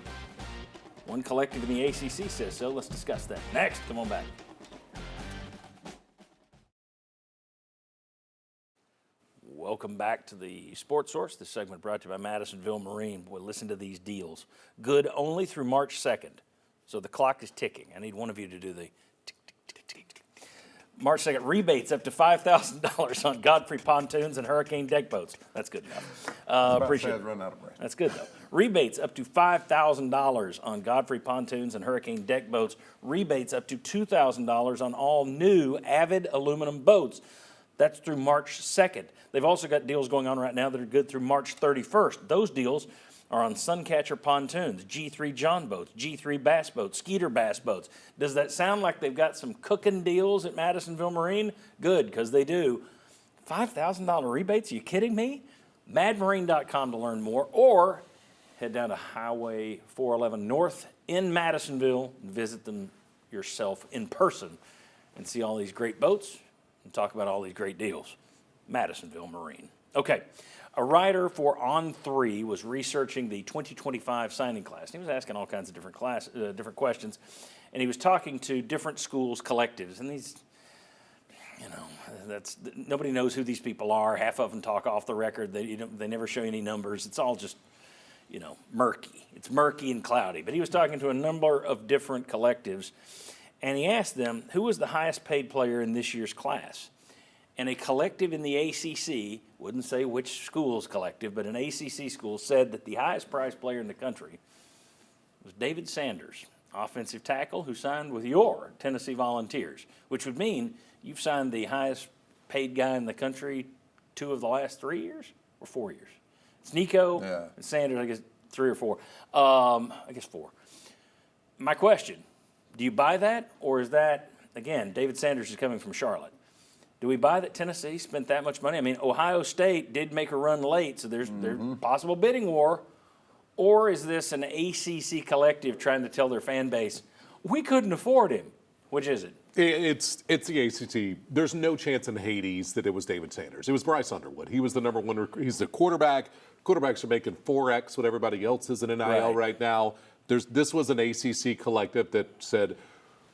One collective in the ACC says so. Let's discuss that next. Come on back. Welcome back to the Sports Source. This segment brought to you by Madisonville Marine. Boy, listen to these deals. Good only through March 2nd. So the clock is ticking. I need one of you to do the March 2nd, rebates up to $5,000 on Godfrey pontoons and hurricane deck boats. That's good enough. Appreciate it. Run out of breath. That's good, though. Rebates up to $5,000 on Godfrey pontoons and hurricane deck boats. Rebates up to $2,000 on all new Avid aluminum boats. That's through March 2nd. They've also got deals going on right now that are good through March 31st. Those deals are on Suncatcher pontoons, G3 John boats, G3 bass boats, Skeeter bass boats. Does that sound like they've got some cooking deals at Madisonville Marine? Good, because they do. $5,000 rebates? Are you kidding me? madmarine.com to learn more, or head down to Highway 411 North in Madisonville and visit them yourself in person and see all these great boats and talk about all these great deals. Madisonville Marine. Okay. A writer for On3 was researching the 2025 signing class. He was asking all kinds of different questions, and he was talking to different schools' collectives. And these, nobody knows who these people are. Half of them talk off the record. They never show any numbers. It's all just, murky. It's murky and cloudy. But he was talking to a number of different collectives, and he asked them who was the highest paid player in this year's class. And a collective in the ACC, wouldn't say which school's collective, but an ACC school said that the highest priced player in the country was David Sanders, offensive tackle who signed with your Tennessee Volunteers, which would mean you've signed the highest paid guy in the country 2 of the last 3 years or 4 years. It's Nico and Sanders, I guess 3 or 4. I guess 4. My question, do you buy that, or is that, again, David Sanders is coming from Charlotte? Do we buy that Tennessee spent that much money? I mean, Ohio State did make a run late, so there's possible bidding war. Or is this an ACC collective trying to tell their fan base, we couldn't afford him? Which is it? It's the ACC. There's no chance in Hades that it was David Sanders. It was Bryce Underwood. He was the number one. He's the quarterback. Quarterbacks are making 4X what everybody else is in NIL right now. This was an ACC collective that said,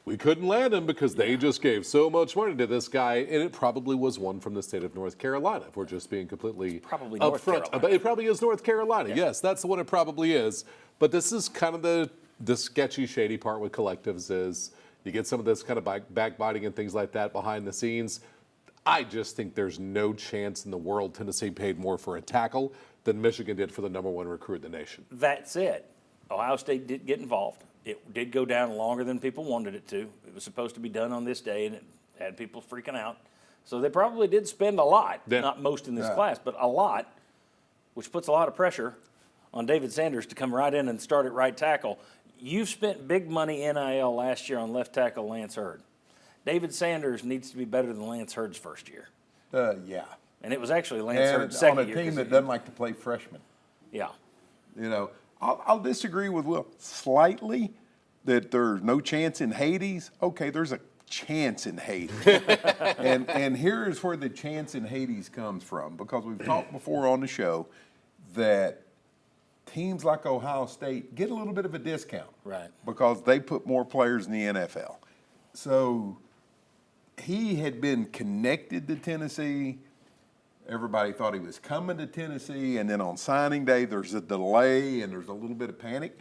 we couldn't land him because they just gave so much money to this guy, and it probably was one from the state of North Carolina, if we're just being completely upfront. But it probably is North Carolina. Yeah. Yes, that's what it probably is. But this is kind of the sketchy, shady part with collectives is you get some of this kind of backbiting and things like that behind the scenes. I just think there's no chance in the world Tennessee paid more for a tackle than Michigan did for the number 1 recruit in the nation. That's it. Ohio State did get involved. It did go down longer than people wanted it to. It was supposed to be done on this day, and it had people freaking out. So they probably did spend a lot, not most in this class, but a lot, which puts a lot of pressure on David Sanders to come right in and start at right tackle. You've spent big money NIL last year on left tackle Lance Hurd. David Sanders needs to be better than Lance Hurd's first year. Yeah. And it was actually Lance Hurd's second year. On a team that doesn't like to play freshmen. Yeah. I'll disagree with Will slightly that there's no chance in Hades. Okay, there's a chance in Hades. and here's where the chance in Hades comes from, because we've talked before on the show that teams like Ohio State get a little bit of a discount. Right. Because they put more players in the NFL. So he had been connected to Tennessee. Everybody thought he was coming to Tennessee, and then on signing day, there's a delay and there's a little bit of panic.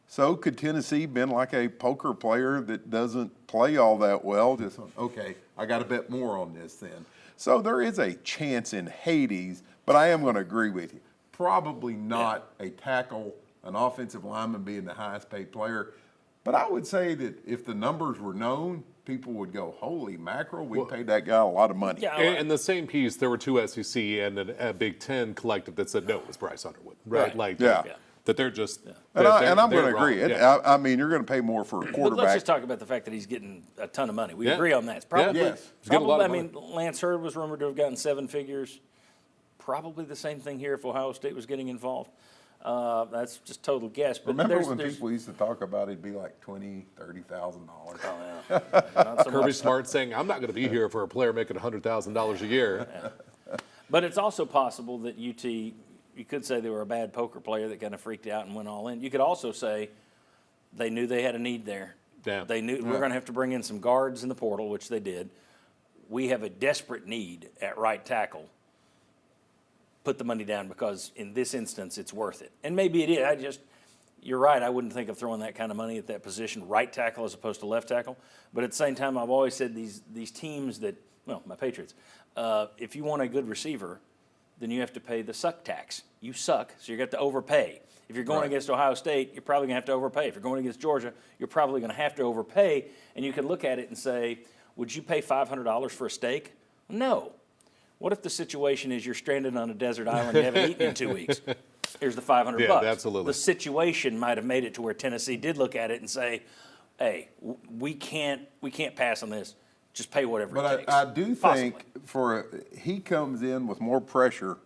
So could Tennessee been like a poker player that doesn't play all that well? Just, okay, I got to bet more on this then. So there is a chance in Hades, but I am going to agree with you. Probably not a tackle, an offensive lineman being the highest paid player. But I would say that if the numbers were known, people would go, holy mackerel, we paid that guy a lot of money. Yeah, and the same piece, there were 2 SEC and a Big Ten collective that said no, it was Bryce Underwood. Right. That they're just. Yeah. And I'm going to agree. Yeah. I mean, you're going to pay more for a quarterback. But let's just talk about the fact that he's getting a ton of money. We agree on that. It's probably, I mean, Lance Hurd was rumored to have gotten 7 figures. Probably the same thing here if Ohio State was getting involved. That's just total guess. But remember when people used to talk about it'd be like $20,000, $30,000? Oh, yeah. Kirby Smart saying, I'm not going to be here for a player making $100,000 a year. Yeah. But it's also possible that UT, you could say they were a bad poker player that kind of freaked out and went all in. You could also say they knew they had a need there. Yeah. They knew we're going to have to bring in some guards in the portal, which they did. We have a desperate need at right tackle. Put the money down because in this instance it's worth it. And maybe it is. you're right. I wouldn't think of throwing that kind of money at that position, right tackle as opposed to left tackle. But at the same time, I've always said these teams that, well, my Patriots, if you want a good receiver, then you have to pay the suck tax. You suck, so you got to overpay. If you're going against Ohio State, you're probably going to have to overpay. If you're going against Georgia, you're probably going to have to overpay. And you can look at it and say, would you pay $500 for a steak? No. What if the situation is you're stranded on a desert island, you haven't eaten in 2 weeks? Here's the $500. Yeah, absolutely. The situation might have made it to where Tennessee did look at it and say, hey, we can't pass on this. Just pay whatever it takes. But I do think he comes in with more pressure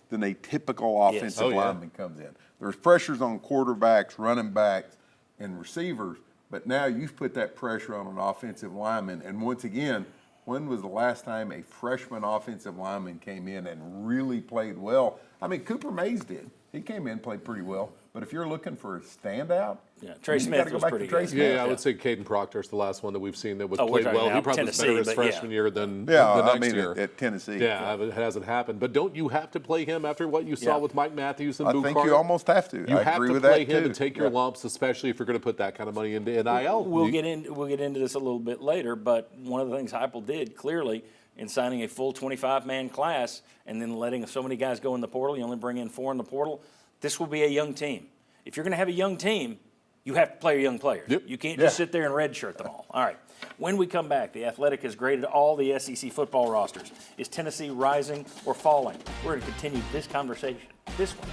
than a typical offensive lineman comes in. There's pressures on quarterbacks, running backs, and receivers, but now you've put that pressure on an offensive lineman. And once again, when was the last time a freshman offensive lineman came in and really played well? I mean, Cooper Mays did. He came in, played pretty well. But if you're looking for a standout, Trey Smith was pretty good. Yeah, I would say Caden Proctor's the last one that we've seen that was played well. He probably was better his freshman year than the next year. At Tennessee. Yeah, it hasn't happened. But don't you have to play him after what you saw with Mike Matthews and Boo I think Carter? you almost have to. You I have agree to with play that him too. and take your lumps, especially if you're going to put that kind of money into NIL. We'll get into this a little bit later, but one of the things Heupel did clearly in signing a full 25-man class and then letting so many guys go in the portal, you only bring in 4 in the portal, this will be a young team. If you're going to have a young team, you have to play your young players. Yep. You can't just sit there and redshirt them all. All right. When we come back, The Athletic has graded all the SEC football rosters. Is Tennessee rising or falling? We're going to continue this conversation, this one,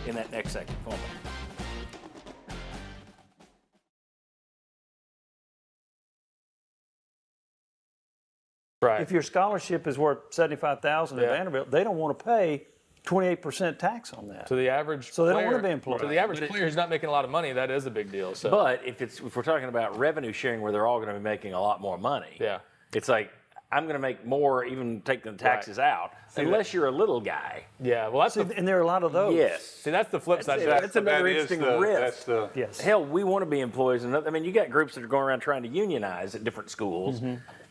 in that next segment. Hold on. Right. If your scholarship is worth $75,000 at Vanderbilt, they don't want to pay 28% tax on that. To the average so player, they don't want to be employed. To the average player who's not making a lot of money, that is a big deal. So. But if we're talking about revenue sharing where they're all going to be making a lot more money, it's like I'm going to make more even taking the taxes out, unless you're a little guy. Yeah, well, and there are a lot of those. Yes. See, that's the flip side. That's another interesting risk. Yes. Hell, we want to be employees. And I mean, you got groups that are going around trying to unionize at different schools.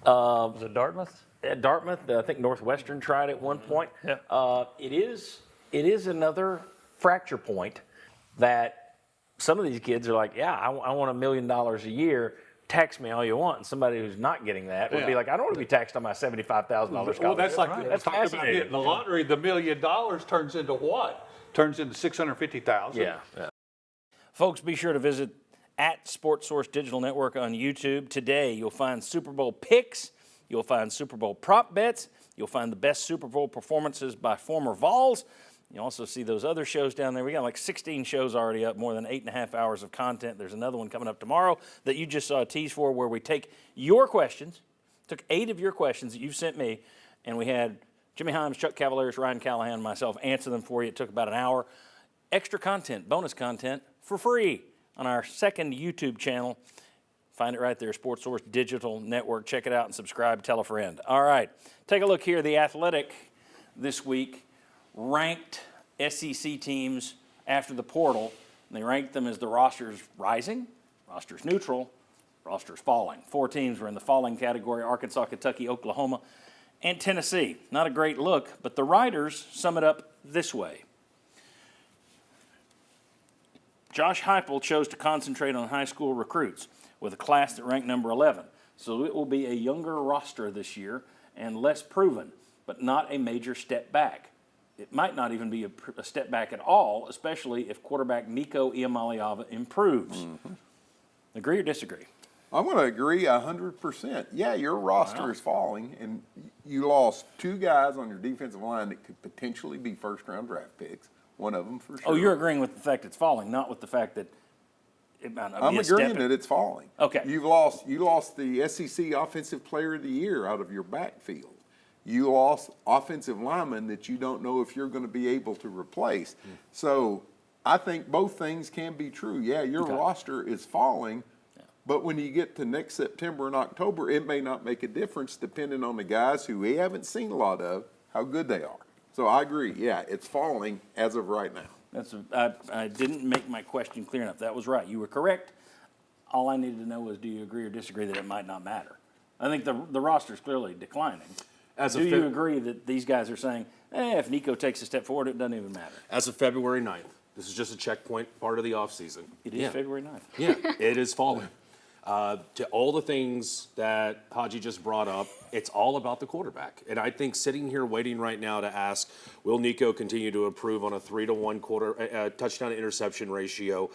Was it Dartmouth? At Dartmouth, I think Northwestern tried at one point. It is another fracture point that some of these kids are like, I want $1 million a year. Tax me all you want. And somebody who's not getting that would be like, I don't want to be taxed on my $75,000 scholarship. Well, that's like that's talking about fascinating. the lottery. The $1 million turns into what? Turns into $650,000. Yeah. Folks, be sure to visit at SportSource Digital Network on YouTube. Today, you'll find Super Bowl picks. You'll find Super Bowl prop bets. You'll find the best Super Bowl performances by former Vols. You'll also see those other shows down there. We got like 16 shows already up, more than 8.5 hours of content. There's another one coming up tomorrow that you just saw a tease for where we take your questions, took 8 of your questions that you've sent me, and we had Jimmy Himes, Chuck Cavaliers, Ryan Callahan, and myself answer them for you. It took about an hour. Extra content, bonus content for free on our second YouTube channel. Find it right there, SportSource Digital Network. Check it out and subscribe. Tell a friend. All right, take a look here. The Athletic this week ranked SEC teams after the portal. They ranked them as the rosters rising, rosters neutral, rosters falling. 4 teams were in the falling category: Arkansas, Kentucky, Oklahoma, and Tennessee. Not a great look, but the writers sum it up this way. Josh Heupel chose to concentrate on high school recruits with a class that ranked number 11. So it will be a younger roster this year and less proven, but not a major step back. It might not even be a step back at all, especially if quarterback Nico Iamaleava improves. Agree or disagree? I'm going to agree 100%. Yeah, your roster is falling, and you lost 2 guys on your defensive line that could potentially be first-round draft picks. One of them for sure. Oh, you're agreeing with the fact it's falling, not with the fact that it might not be I'm agreeing that it's falling. Okay. You lost the SEC Offensive Player of the Year out of your backfield. You lost offensive linemen that you don't know if you're going to be able to replace. So I think both things can be true. Yeah, your roster is falling, but when you get to next September and October, it may not make a difference depending on the guys who we haven't seen a lot of, how good they are. So I agree. Yeah, it's falling as of right now. I didn't make my question clear enough. That was right. You were correct. All I needed to know was, do you agree or disagree that it might not matter? I think the roster is clearly declining. Do you agree that these guys are saying, if Nico takes a step forward, it doesn't even matter? As of February 9th, This is just a checkpoint part of the offseason. It is February 9th. Yeah, it is falling. To all the things that Haji just brought up, it's all about the quarterback. And I think sitting here waiting right now to ask, will Nico continue to improve on a 3-to-1 touchdown to interception ratio?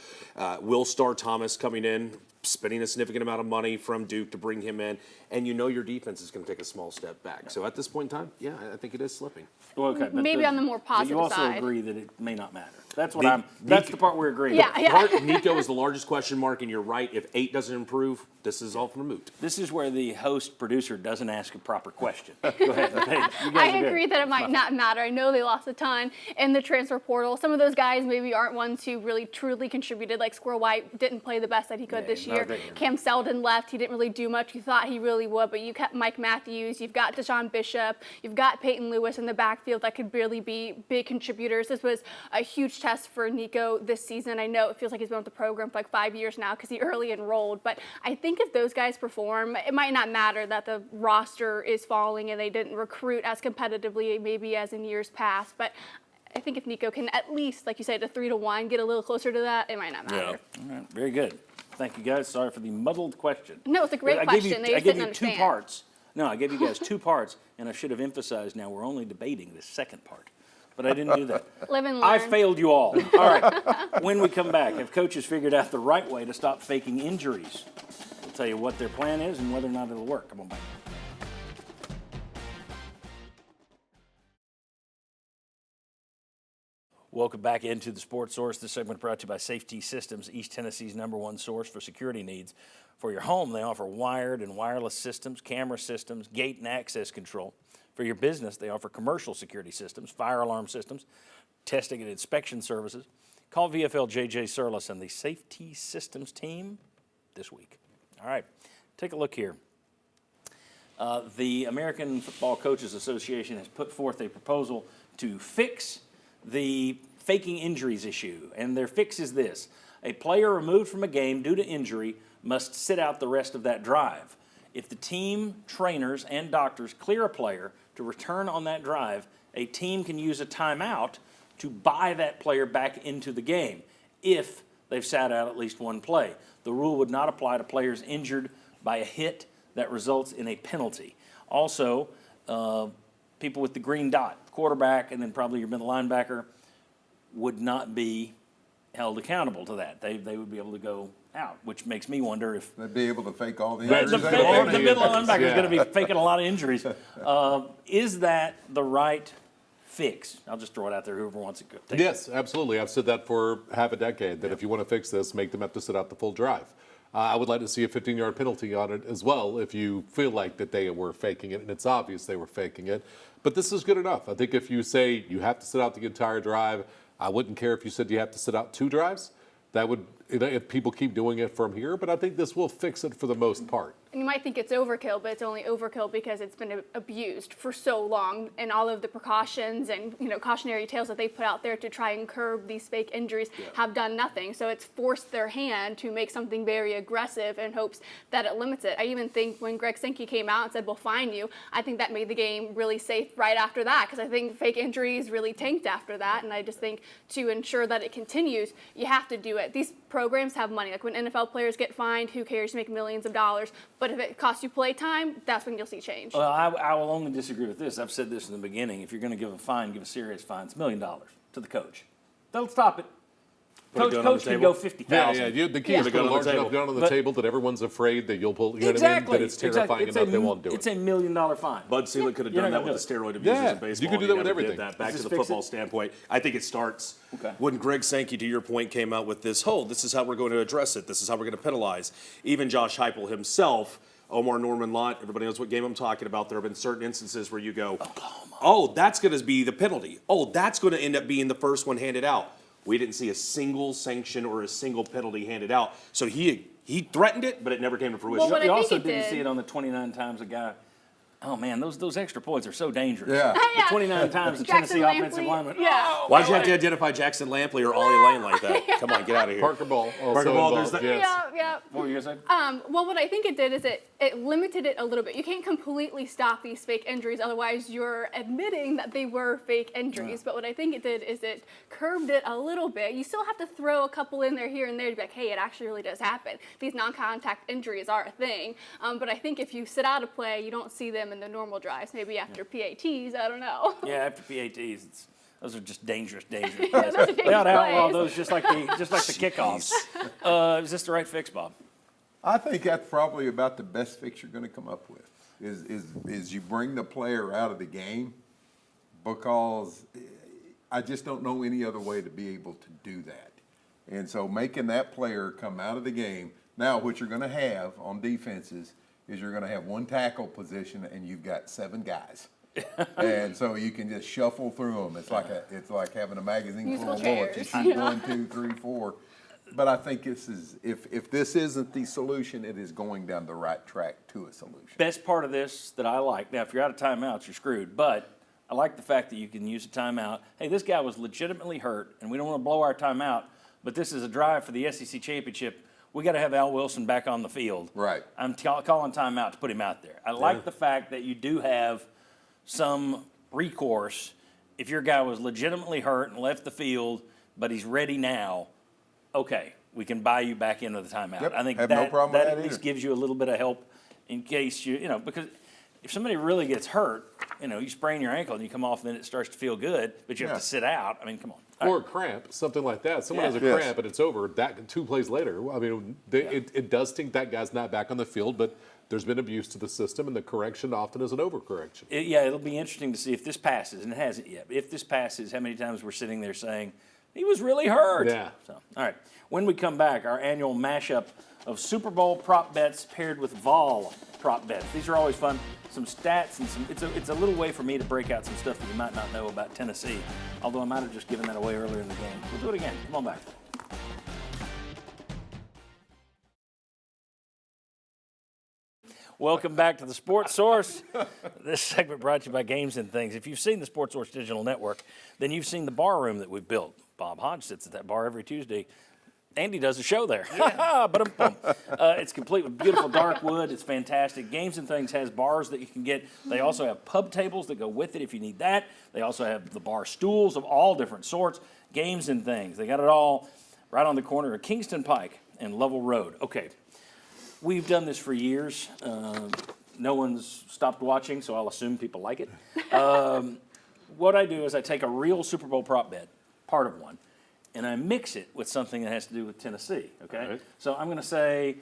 Will Star Thomas coming in, spending a significant amount of money from Duke to bring him in, and you know your defense is going to take a small step back. So at this point in time, yeah, I think it is slipping. Well, okay, but maybe on the more positive side. You also side. agree that it may not matter. That's what that's the part we're agreeing. Yeah. Nico is the largest question mark, and you're right. If 8 doesn't improve, this is all from the moot. This is where the host producer doesn't ask a proper question. Go ahead. Hey, you guys I agree that it might not matter. I know they lost a ton in the transfer portal. Some of those guys maybe aren't ones who really truly contributed. Like Squirrel White didn't play the best that he could this year. Cam Seldon left. He didn't really do much. You thought he really would, but you kept Mike Matthews. You've got Deshaun Bishop. You've got Peyton Lewis in the backfield that could barely be big contributors. This was a huge test for Nico this season. I know it feels like he's been with the program for like 5 years now because he early enrolled, but I think if those guys perform, it might not matter that the roster is falling and they didn't recruit as competitively maybe as in years past, but I think if Nico can at least, like you said, a 3-to-1, get a little closer to that, it might not matter. Yeah. All right. Very good. Thank you, guys. Sorry for the muddled question. No, it's a great question. I gave you 2 parts. No, I gave you guys 2 parts, and I should have emphasized now we're only debating the second part. But I didn't do that. Live and learn. I failed you all. All right. When we come back, have coaches figured out the right way to stop faking injuries? We'll tell you what their plan is and whether or not it'll work. Come on back. Welcome back into the Sports Source. This segment brought to you by Safety Systems, East Tennessee's #1 source for security needs. For your home, they offer wired and wireless systems, camera systems, gate and access control. For your business, they offer commercial security systems, fire alarm systems, testing and inspection services. Call VFL JJ Surlis and the Safety Systems team this week. All right, take a look here. The American Football Coaches Association has put forth a proposal to fix the faking injuries issue, and their fix is this. A player removed from a game due to injury must sit out the rest of that drive. If the team, trainers, and doctors clear a player to return on that drive, a team can use a timeout to buy that player back into the game if they've sat out at least one play. The rule would not apply to players injured by a hit that results in a penalty. Also, people with the green dot, quarterback, and then probably your middle linebacker, would not be held accountable to that. They would be able to go out, which makes me wonder if they'd be able to fake all the injuries. The middle linebacker is going to be faking a lot of injuries. Is that the right fix? I'll just throw it out there. Whoever wants to go. Yes, absolutely. I've said that for half a decade. That if you want to fix this, make them have to sit out the full drive. I would like to see a 15-yard penalty on it as well if you feel like that they were faking it, and it's obvious they were faking it. But this is good enough. I think if you say you have to sit out the entire drive, I wouldn't care if you said you have to sit out 2 drives. That would, if people keep doing it from here, but I think this will fix it for the most part. And you might think it's overkill, but it's only overkill because it's been abused for so long, and all of the precautions and cautionary tales that they put out there to try and curb these fake injuries have done nothing. So it's forced their hand to make something very aggressive in hopes that it limits it. I even think when Greg Sankey came out and said, "We'll fine you," I think that made the game really safe right after that, because I think fake injuries really tanked after that. And I just think to ensure that it continues, you have to do it. These programs have money. Like when NFL players get fined, who cares? You make millions of dollars. But if it costs you play time, that's when you'll see change. Well, I will only disagree with this. I've said this in the beginning. If you're going to give a fine, give a serious fine. It's $1 million to the coach. They'll stop it. Coach can go 50,000. Yeah, the key is to put a large enough gun on the table that everyone's afraid that you'll pull. You know what I mean? That it's terrifying enough they won't do it. It's $1 million fine. Bud Selig could have done that with the steroid abusers in baseball. You could do that with everything. Back to the football standpoint, I think it starts when Greg Sankey, to your point, came out with this whole, this is how we're going to address it. This is how we're going to penalize. Even Josh Heupel himself, Omar Norman Lott, everybody knows what game I'm talking about. There have been certain instances where you go, oh, that's going to be the penalty. Oh, that's going to end up being the first one handed out. We didn't see a single sanction or a single penalty handed out. So he threatened it, but it never came to fruition. Well, you also didn't see it on the 29 times a guy Oh man, those extra points are so dangerous. Yeah. The 29 times the Tennessee offensive lineman. Yeah. Why'd you have to identify Jackson Lampley or Ollie Lane like that? Come on, get out of here. Parker Ball. Parker Ball, there's that. Yeah. What were you gonna say? Well, what I think it did is it limited it a little bit. You can't completely stop these fake injuries, otherwise you're admitting that they were fake injuries. But what I think it did is it curbed it a little bit. You still have to throw a couple in there here and there to be like, hey, it actually really does happen. These non-contact injuries are a thing. But I think if you sit out of play, you don't see them in the normal drives. Maybe after PATs, I don't know. Yeah, after PATs, those are just dangerous plays. Those are dangerous They ought to outlaw plays. those just like the kickoffs. Is this the right fix, Bob? I think that's probably about the best fix you're going to come up with. Is you bring the player out of the game, because I just don't know any other way to be able to do that. And so making that player come out of the game. Now, what you're going to have on defenses is you're going to have one tackle position and you've got 7 guys. And so you can just shuffle through them. It's like having a magazine full of bullets. You shoot 1, 2, 3, 4. But I think this is, if this isn't the solution, it is going down the right track to a solution. Best part of this that I like, now if you're out of timeouts, you're screwed, but I like the fact that you can use a timeout. Hey, this guy was legitimately hurt, and we don't want to blow our timeout, but this is a drive for the SEC championship. We got to have Al Wilson back on the field. Right. I'm calling timeout to put him out there. I like the fact that you do have some recourse if your guy was legitimately hurt and left the field, but he's ready now. Okay, we can buy you back into the timeout. Yep, I think have that, no problem with that that at least either. gives you a little bit of help in case because if somebody really gets hurt, you sprain your ankle and you come off, and then it starts to feel good, but you have to sit out. I mean, come on. Or a cramp, something like that. Someone has a Yes. cramp and it's over. That 2 plays later. I mean, it does stink that guy's not back on the field, but there's been abuse to the system, and the correction often is an overcorrection. It'll be interesting to see if this passes, and it hasn't yet. But if this passes, how many times we're sitting there saying, he was really hurt. Yeah. So, all right. When we come back, our annual mashup of Super Bowl prop bets paired with Vol prop bets. These are always fun. Some stats and it's a little way for me to break out some stuff that you might not know about Tennessee. Although I might have just given that away earlier in the game. We'll do it again. Come on back. Welcome back to the Sports Source. This segment brought to you by Games and Things. If you've seen the Sports Source Digital Network, then you've seen the bar room that we've built. Bob Hodge sits at that bar every Tuesday. Andy does a show there. It's complete with beautiful dark wood. It's fantastic. Games and Things has bars that you can get. They also have pub tables that go with it if you need that. They also have the bar stools of all different sorts. Games and Things. They got it all right on the corner of Kingston Pike and Lovell Road. Okay. We've done this for years. No one's stopped watching, so I'll assume people like it. What I do is I take a real Super Bowl prop bet, part of one, and I mix it with something that has to do with Tennessee, okay? Right. So I'm going to say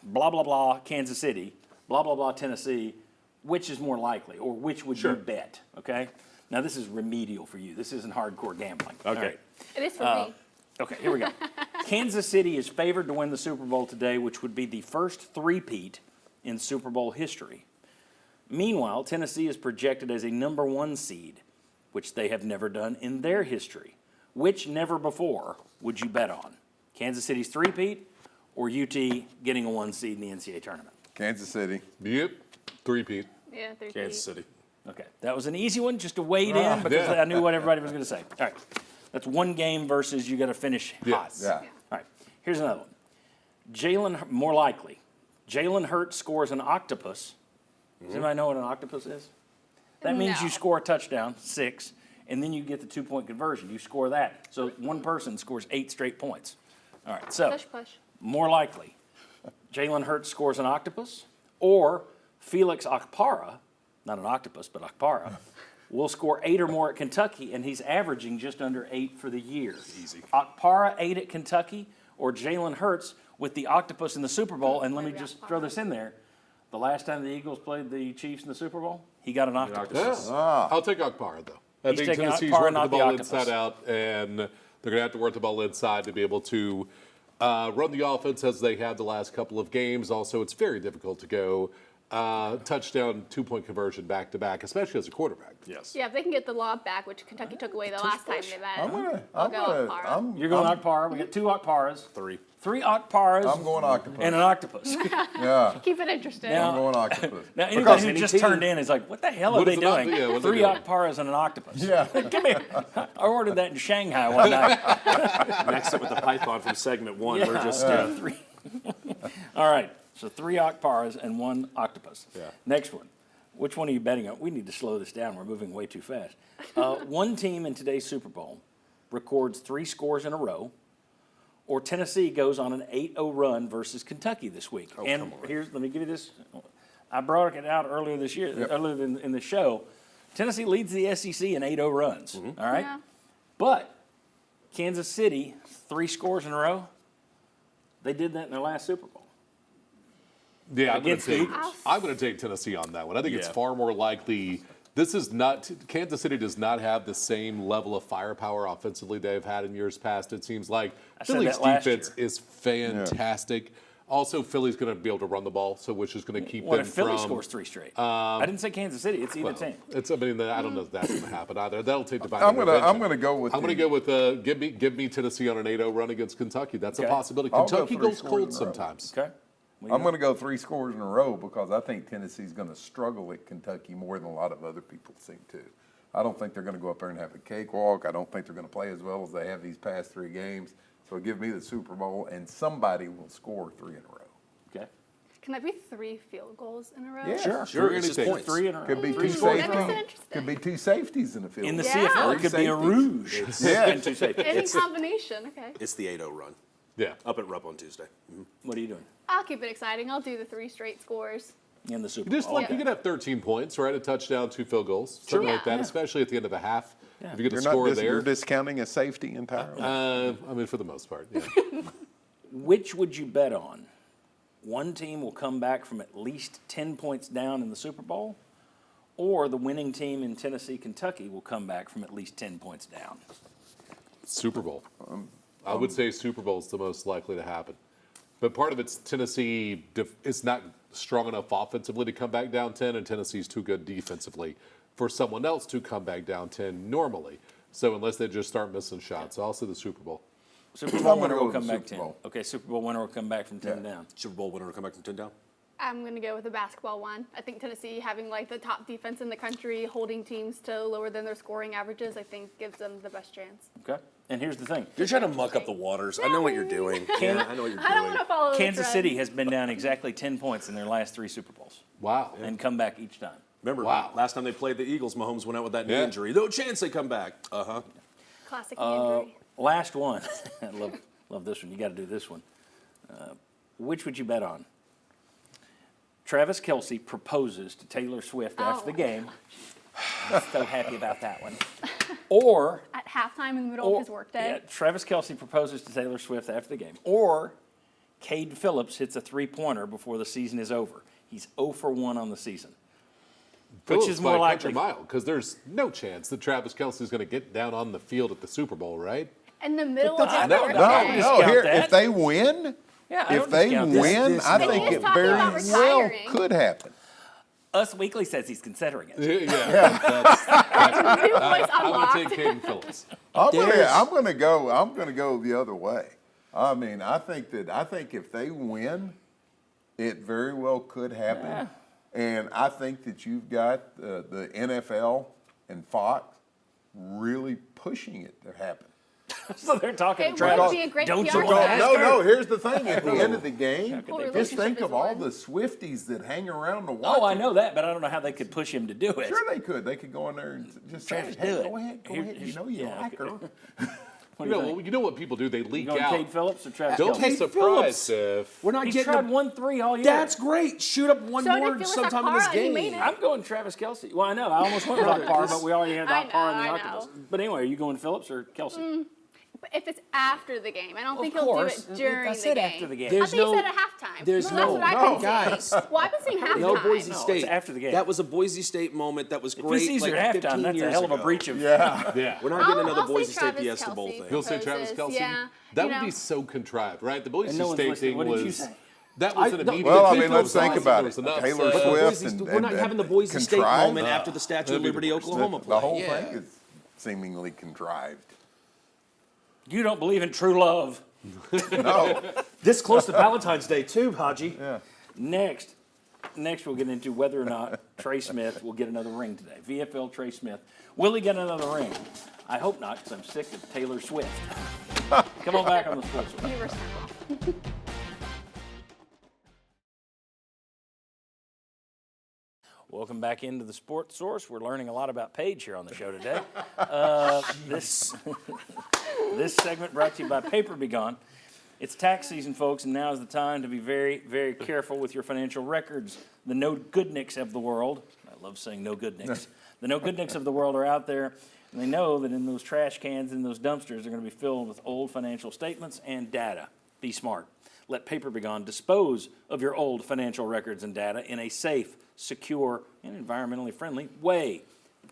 blah, blah, blah, Kansas City, blah, blah, blah, Tennessee. Which is more likely, or which would you bet, okay? Now, this is remedial for you. This isn't hardcore gambling. Okay. All right. It is for me. Okay, here we go. Kansas City is favored to win the Super Bowl today, which would be the first three-peat in Super Bowl history. Meanwhile, Tennessee is projected as a number 1 seed, which they have never done in their history. Which never before would you bet on? Kansas City's three-peat or UT getting a 1 seed in the NCAA tournament? Kansas City. Yep, three-peat. Yeah, 3-peat. Kansas City. Okay, that was an easy one just to wade in because I knew what everybody was going to say. All right, that's one game versus you got to finish hot. Yeah. All right, here's another one. More likely, Jalen Hurts scores an octopus. Does anybody know what an octopus is? That means you score a touchdown, 6, and then you get the 2-point conversion. You score that. So one person scores 8 straight points. All right, so Push. more likely, Jalen Hurts scores an octopus, or Felix Okpara, not an octopus, but Okpara, will score 8 or more at Kentucky, and he's averaging just under 8 for the year. Easy. Okpara 8 at Kentucky, or Jalen Hurts with the octopus in the Super Bowl. And let me just throw this in there. The last time the Eagles played the Chiefs in the Super Bowl, he got an octopus. I'll take Okpara, though. I He's think taking Tennessee's Okpara, working not the the ball octopus. inside out, and they're going to have to work the ball inside to be able to run the offense as they have the last couple of games. Also, it's very difficult to go touchdown, 2-point conversion back-to-back, especially as a quarterback. Yes. Yeah, if they can get the lob back, which Kentucky took away the last time they met. I'm go Akpara. You're going Akpara. We got 2 Akparas. 3 Akparas. I'm going octopus. And an octopus. Yeah. Keep it interesting. I'm going octopus. Now, anybody who just turned in is like, what the hell are they doing? 3 Akparas and an octopus. Yeah. Come here. I ordered that in Shanghai one night. Next up with the Python from segment 1. Yeah, We're just 3. All right. So 3 Akparas and 1 octopus. Yeah. Next one. Which one are you betting on? We need to slow this down. We're moving way too fast. One team in today's Super Bowl records 3 scores in a row, or Tennessee goes on an 8-0 run versus Kentucky this week. And let me give you this. I brought it out earlier this year, earlier in the show. Tennessee leads the SEC in 8-0 runs. All right? Yeah. But Kansas City, 3 scores in a row, they did that in their last Super Bowl. Yeah, I'm going Against the to Eagles. take Tennessee on that one. I think it's far more likely. This is not Kansas City does not have the same level of firepower offensively they've had in years past. It seems like Philly's defense is fantastic. Also, Philly's going to be able to run the ball, so which is going to keep them if Philly scores 3 straight? I didn't say Kansas City. It's either team. I don't know if that's going to happen either. That'll take divine I'm intervention. going to go with. I'm going to go with give me Tennessee on an 8-0 run against Kentucky. That's a possibility. I'll go Kentucky 3 goes scores cold in a row. sometimes. Okay. I'm going to go 3 scores in a row because I think Tennessee's going to struggle at Kentucky more than a lot of other people seem to. I don't think they're going to go up there and have a cakewalk. I don't think they're going to play as well as they have these past 3 games. So give me the Super Bowl, and somebody will score 3 in a row. Okay. Can that be 3 field goals in a row? Yeah, Sure. It's just points. 3 in a row. Could be 2 That makes it safeties. interesting. Could be 2 safeties in the field. In the Yeah. CFL, it could be a rouge. And 2 safeties. Any combination, okay. It's the 8-0 run. Yeah. Up at Rupp on Tuesday. What are you doing? I'll keep it exciting. I'll do the 3 straight scores. In the Super Just Bowl. like you can have 13 points, right? A touchdown, 2 field goals, something like that. Especially at the end of a half, if you get a score there. You're discounting a safety entirely. I mean, for the most part, yeah. Which would you bet on? One team will come back from at least 10 points down in the Super Bowl, or the winning team in Tennessee, Kentucky will come back from at least 10 points down? Super Bowl. I would say Super Bowl is the most likely to happen. But part of it's Tennessee is not strong enough offensively to come back down 10, and Tennessee's too good defensively for someone else to come back down 10 normally. So unless they just start missing shots, I'll say the Super Bowl. Super Bowl winner will come back 10. Okay, Super Bowl winner will come back from 10 down. Super Bowl winner will come back from 10 down. I'm going to go with the basketball one. I think Tennessee having like the top defense in the country, holding teams to lower than their scoring averages, I think gives them the best chance. Okay. And here's the thing. You're trying to muck up the waters. I know what you're doing. I know what you're doing. I don't want to follow Kansas the City has been down exactly 10 points in their last 3 Super Bowls. Wow. And come back each time. Remember, last time they played the Eagles, Mahomes went out with that knee injury. No chance they come back. Classic injury. Last one. I love this one. You got to do this one. Which would you bet on? Travis Kelce proposes to Taylor Swift after the game. I'm so happy about that one. Or at halftime in the middle of his workday. Yeah, Travis Kelce proposes to Taylor Swift after the game. Or Cade Phillips hits a 3-pointer before the season is over. He's 0 for 1 on the season. Which is more likely? Because there's no chance that Travis Kelce is going to get down on the field at the Super Bowl, right? In the middle of his workday. No. Here, if they win, I think it very well could happen. Us Weekly says he's considering it. I would take Caden Phillips. I'm going to go the other way. I mean, I think if they win, it very well could happen. Yeah. And I think that you've got the NFL and Fox really pushing it to happen. So they're talking It to Travis. would be a great Don't PR you stunt. No, here's the thing. At the end of the game, Full just relationship think is of all one. the Swifties that hang around to watch Oh, I it. know that, but I don't know how they could push him to do it. Sure they could. They could go in there and just say, Travis, hey, do it. go ahead. You know you like her. You know what people do? They leak You going out. Cade Phillips or Travis Don't Kelce? be surprised if We're not He's getting tried a, 1-3 all year. That's great. Shoot up one So did more Felix sometime in this Akpara, he made game. it. I'm going Travis Kelce. Well, I know. I almost went with Akpara, but we already had the I Akpara and the know, I Octopus. know. But anyway, are you going Phillips or Kelce? But if it's after the game, I don't think Of he'll do course. it during I the said game. after the game. I There's think no- he said at halftime. there's That's no- what I've been guys. seeing. Well, I've been seeing halftime. No, Boise No, State. it's after the game. That was a Boise State moment. That was If great. he sees you like at 15 halftime, that's a years hell of a ago. breach of. Yeah. We're not getting another I'll say Boise State Travis Fiesta Kelce. Bowl thing. He'll say Travis Proposes, Kelce. yeah. That You would know. be so contrived, right? The Boise And no one's State listening. thing What did you was. say? That was an immediate. Well, I mean, let's think about it. Taylor Swift we're not having the Boise State moment after the Statue of Liberty, Oklahoma play. The whole thing is seemingly contrived. You don't believe in true love. No. This close to Valentine's Day, too, Haji. Yeah. Next, we'll get into whether or not Trey Smith will get another ring today. VFL Trey Smith. Will he get another ring? I hope not, because I'm sick of Taylor Swift. Come on back on the Sports Source. Welcome back into the Sports Source. We're learning a lot about Paige here on the show today. This segment brought to you by Paper Be Gone. It's tax season, folks, and now is the time to be very, very careful with your financial records. The no-good-nicks of the world, I love saying no-good-nicks, the no-good-nicks of the world are out there, and they know that in those trash cans, in those dumpsters, they're going to be filled with old financial statements and data. Be smart. Let Paper Be Gone dispose of your old financial records and data in a safe, secure, and environmentally friendly way.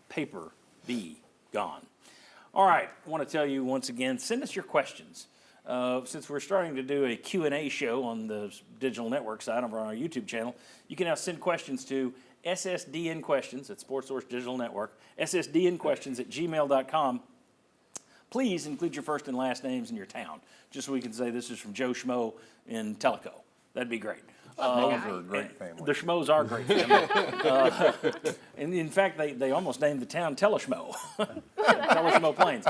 Paper Be Gone. All right, I want to tell you once again, send us your questions. Since we're starting to do a Q&A show on the digital network side over on our YouTube channel, you can now send questions to SSDNquestions at Sports Source Digital Network, SSDNquestions@gmail.com. Please include your first and last names and your town, just so we can say this is from Joe Schmo in Tellico. That'd be great. Schmoes are a great family. The Schmoes are a great family. And in fact, they almost named the town Teleshmo. Teleshmo Plains.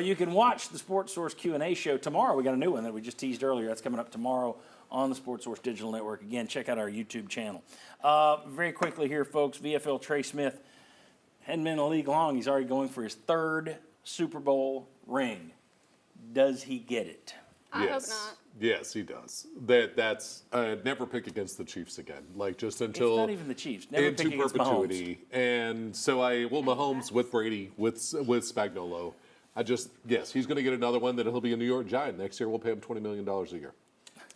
You can watch the Sports Source Q&A show tomorrow. We got a new one that we just teased earlier. That's coming up tomorrow on the Sports Source Digital Network. Again, check out our YouTube channel. Very quickly here, folks, VFL Trey Smith hadn't been in the league long. He's already going for his third Super Bowl ring. Does he get it? I hope not. Yes, he does. That's never pick against the Chiefs again. Like just until it's not even the Chiefs. Never pick against Mahomes. And so Mahomes with Brady with Spagnuolo. Yes, he's going to get another one. That he'll be a New York Giant next year. We'll pay him $20 million a year.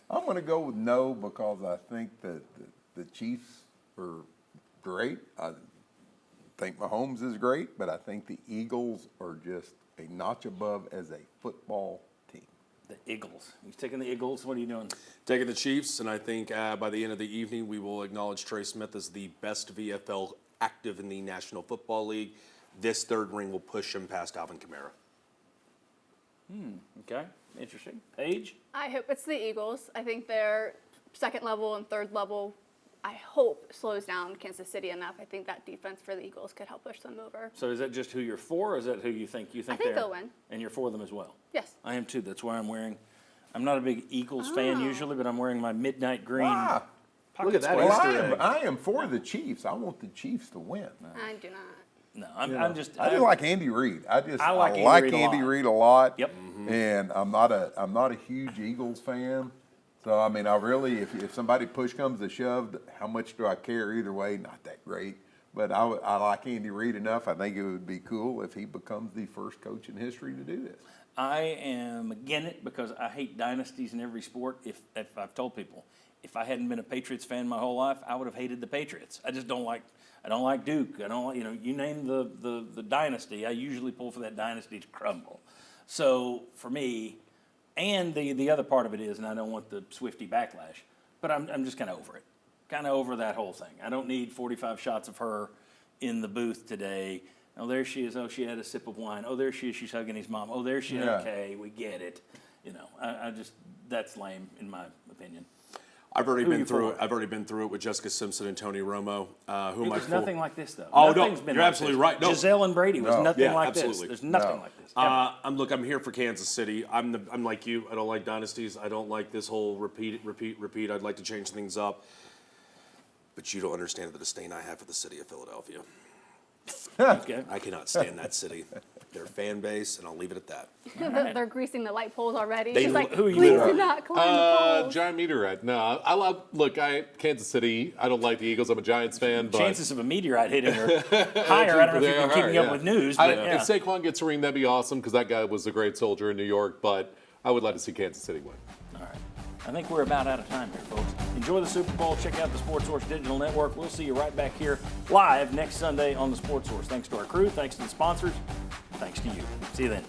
I'm going to go with no because I think that the Chiefs are great. I think Mahomes is great, but I think the Eagles are just a notch above as a football team. The Eagles. He's taking the Eagles. What are you doing? Taking the Chiefs, and I think by the end of the evening we will acknowledge Trey Smith as the best VFL active in the National Football League. This third ring will push him past Alvin Kamara. Okay. Interesting. Paige? I hope it's the Eagles. I think their second level and third level, I hope, slows down Kansas City enough. I think that defense for the Eagles could help push them over. So is that just who you're for, or is that who you think I think they'll win. And you're for them as well? Yes. I am too. That's why I'm wearing. I'm not a big Eagles fan usually, but I'm wearing my midnight green. Look at that. Well, I am for the Chiefs. I want the Chiefs to win. I do not. No, I'm just. I just like Andy Reid. I like Andy Reid a lot. Yep. And I'm not a huge Eagles fan. So I mean, I really, if somebody push comes to shove, how much do I care either way? Not that great. But I like Andy Reid enough. I think it would be cool if he becomes the first coach in history to do this. I am against it because I hate dynasties in every sport. If I've told people, if I hadn't been a Patriots fan my whole life, I would have hated the Patriots. I just don't like. I don't like Duke. I don't, you name the dynasty. I usually pull for that dynasty to crumble. So for me, and the other part of it is, and I don't want the Swiftie backlash, but I'm just kind of over it. Kind of over that whole thing. I don't need 45 shots of her in the booth today. Oh, there she is. Oh, she had a sip of wine. Oh, there she is. She's hugging his mom. Oh, there she is. Yeah. Okay, we get it. I just, that's lame in my opinion. I've already been through it. I've already been through it with Jessica Simpson and Tony Romo. Who am I for? Nothing like this, though. Oh, Nothing's no, been you're like absolutely this. right. No. Giselle and Brady was nothing like absolutely. this. There's nothing like this. I'm here for Kansas City. I'm like you. I don't like dynasties. I don't like this whole repeat. I'd like to change things up. But you don't understand the disdain I have for the city of Philadelphia. Okay. I cannot stand that city. Their fan base, and I'll leave it at that. They're greasing the light poles already. They- She's like, who are you please for? do not climb the poles. Giant meteorite. No, I love. Look, Kansas City. I don't like the Eagles. I'm a Giants fan. But Chances of a meteorite hitting her higher. I don't know if you've been keeping up with news. But If Saquon gets a ring, that'd be awesome because that guy was a great soldier in New York. But I would like to see Kansas City win. All right. I think we're about out of time here, folks. Enjoy the Super Bowl. Check out the Sports Source Digital Network. We'll see you right back here live next Sunday on the Sports Source. Thanks to our crew. Thanks to the sponsors. Thanks to you. See you then.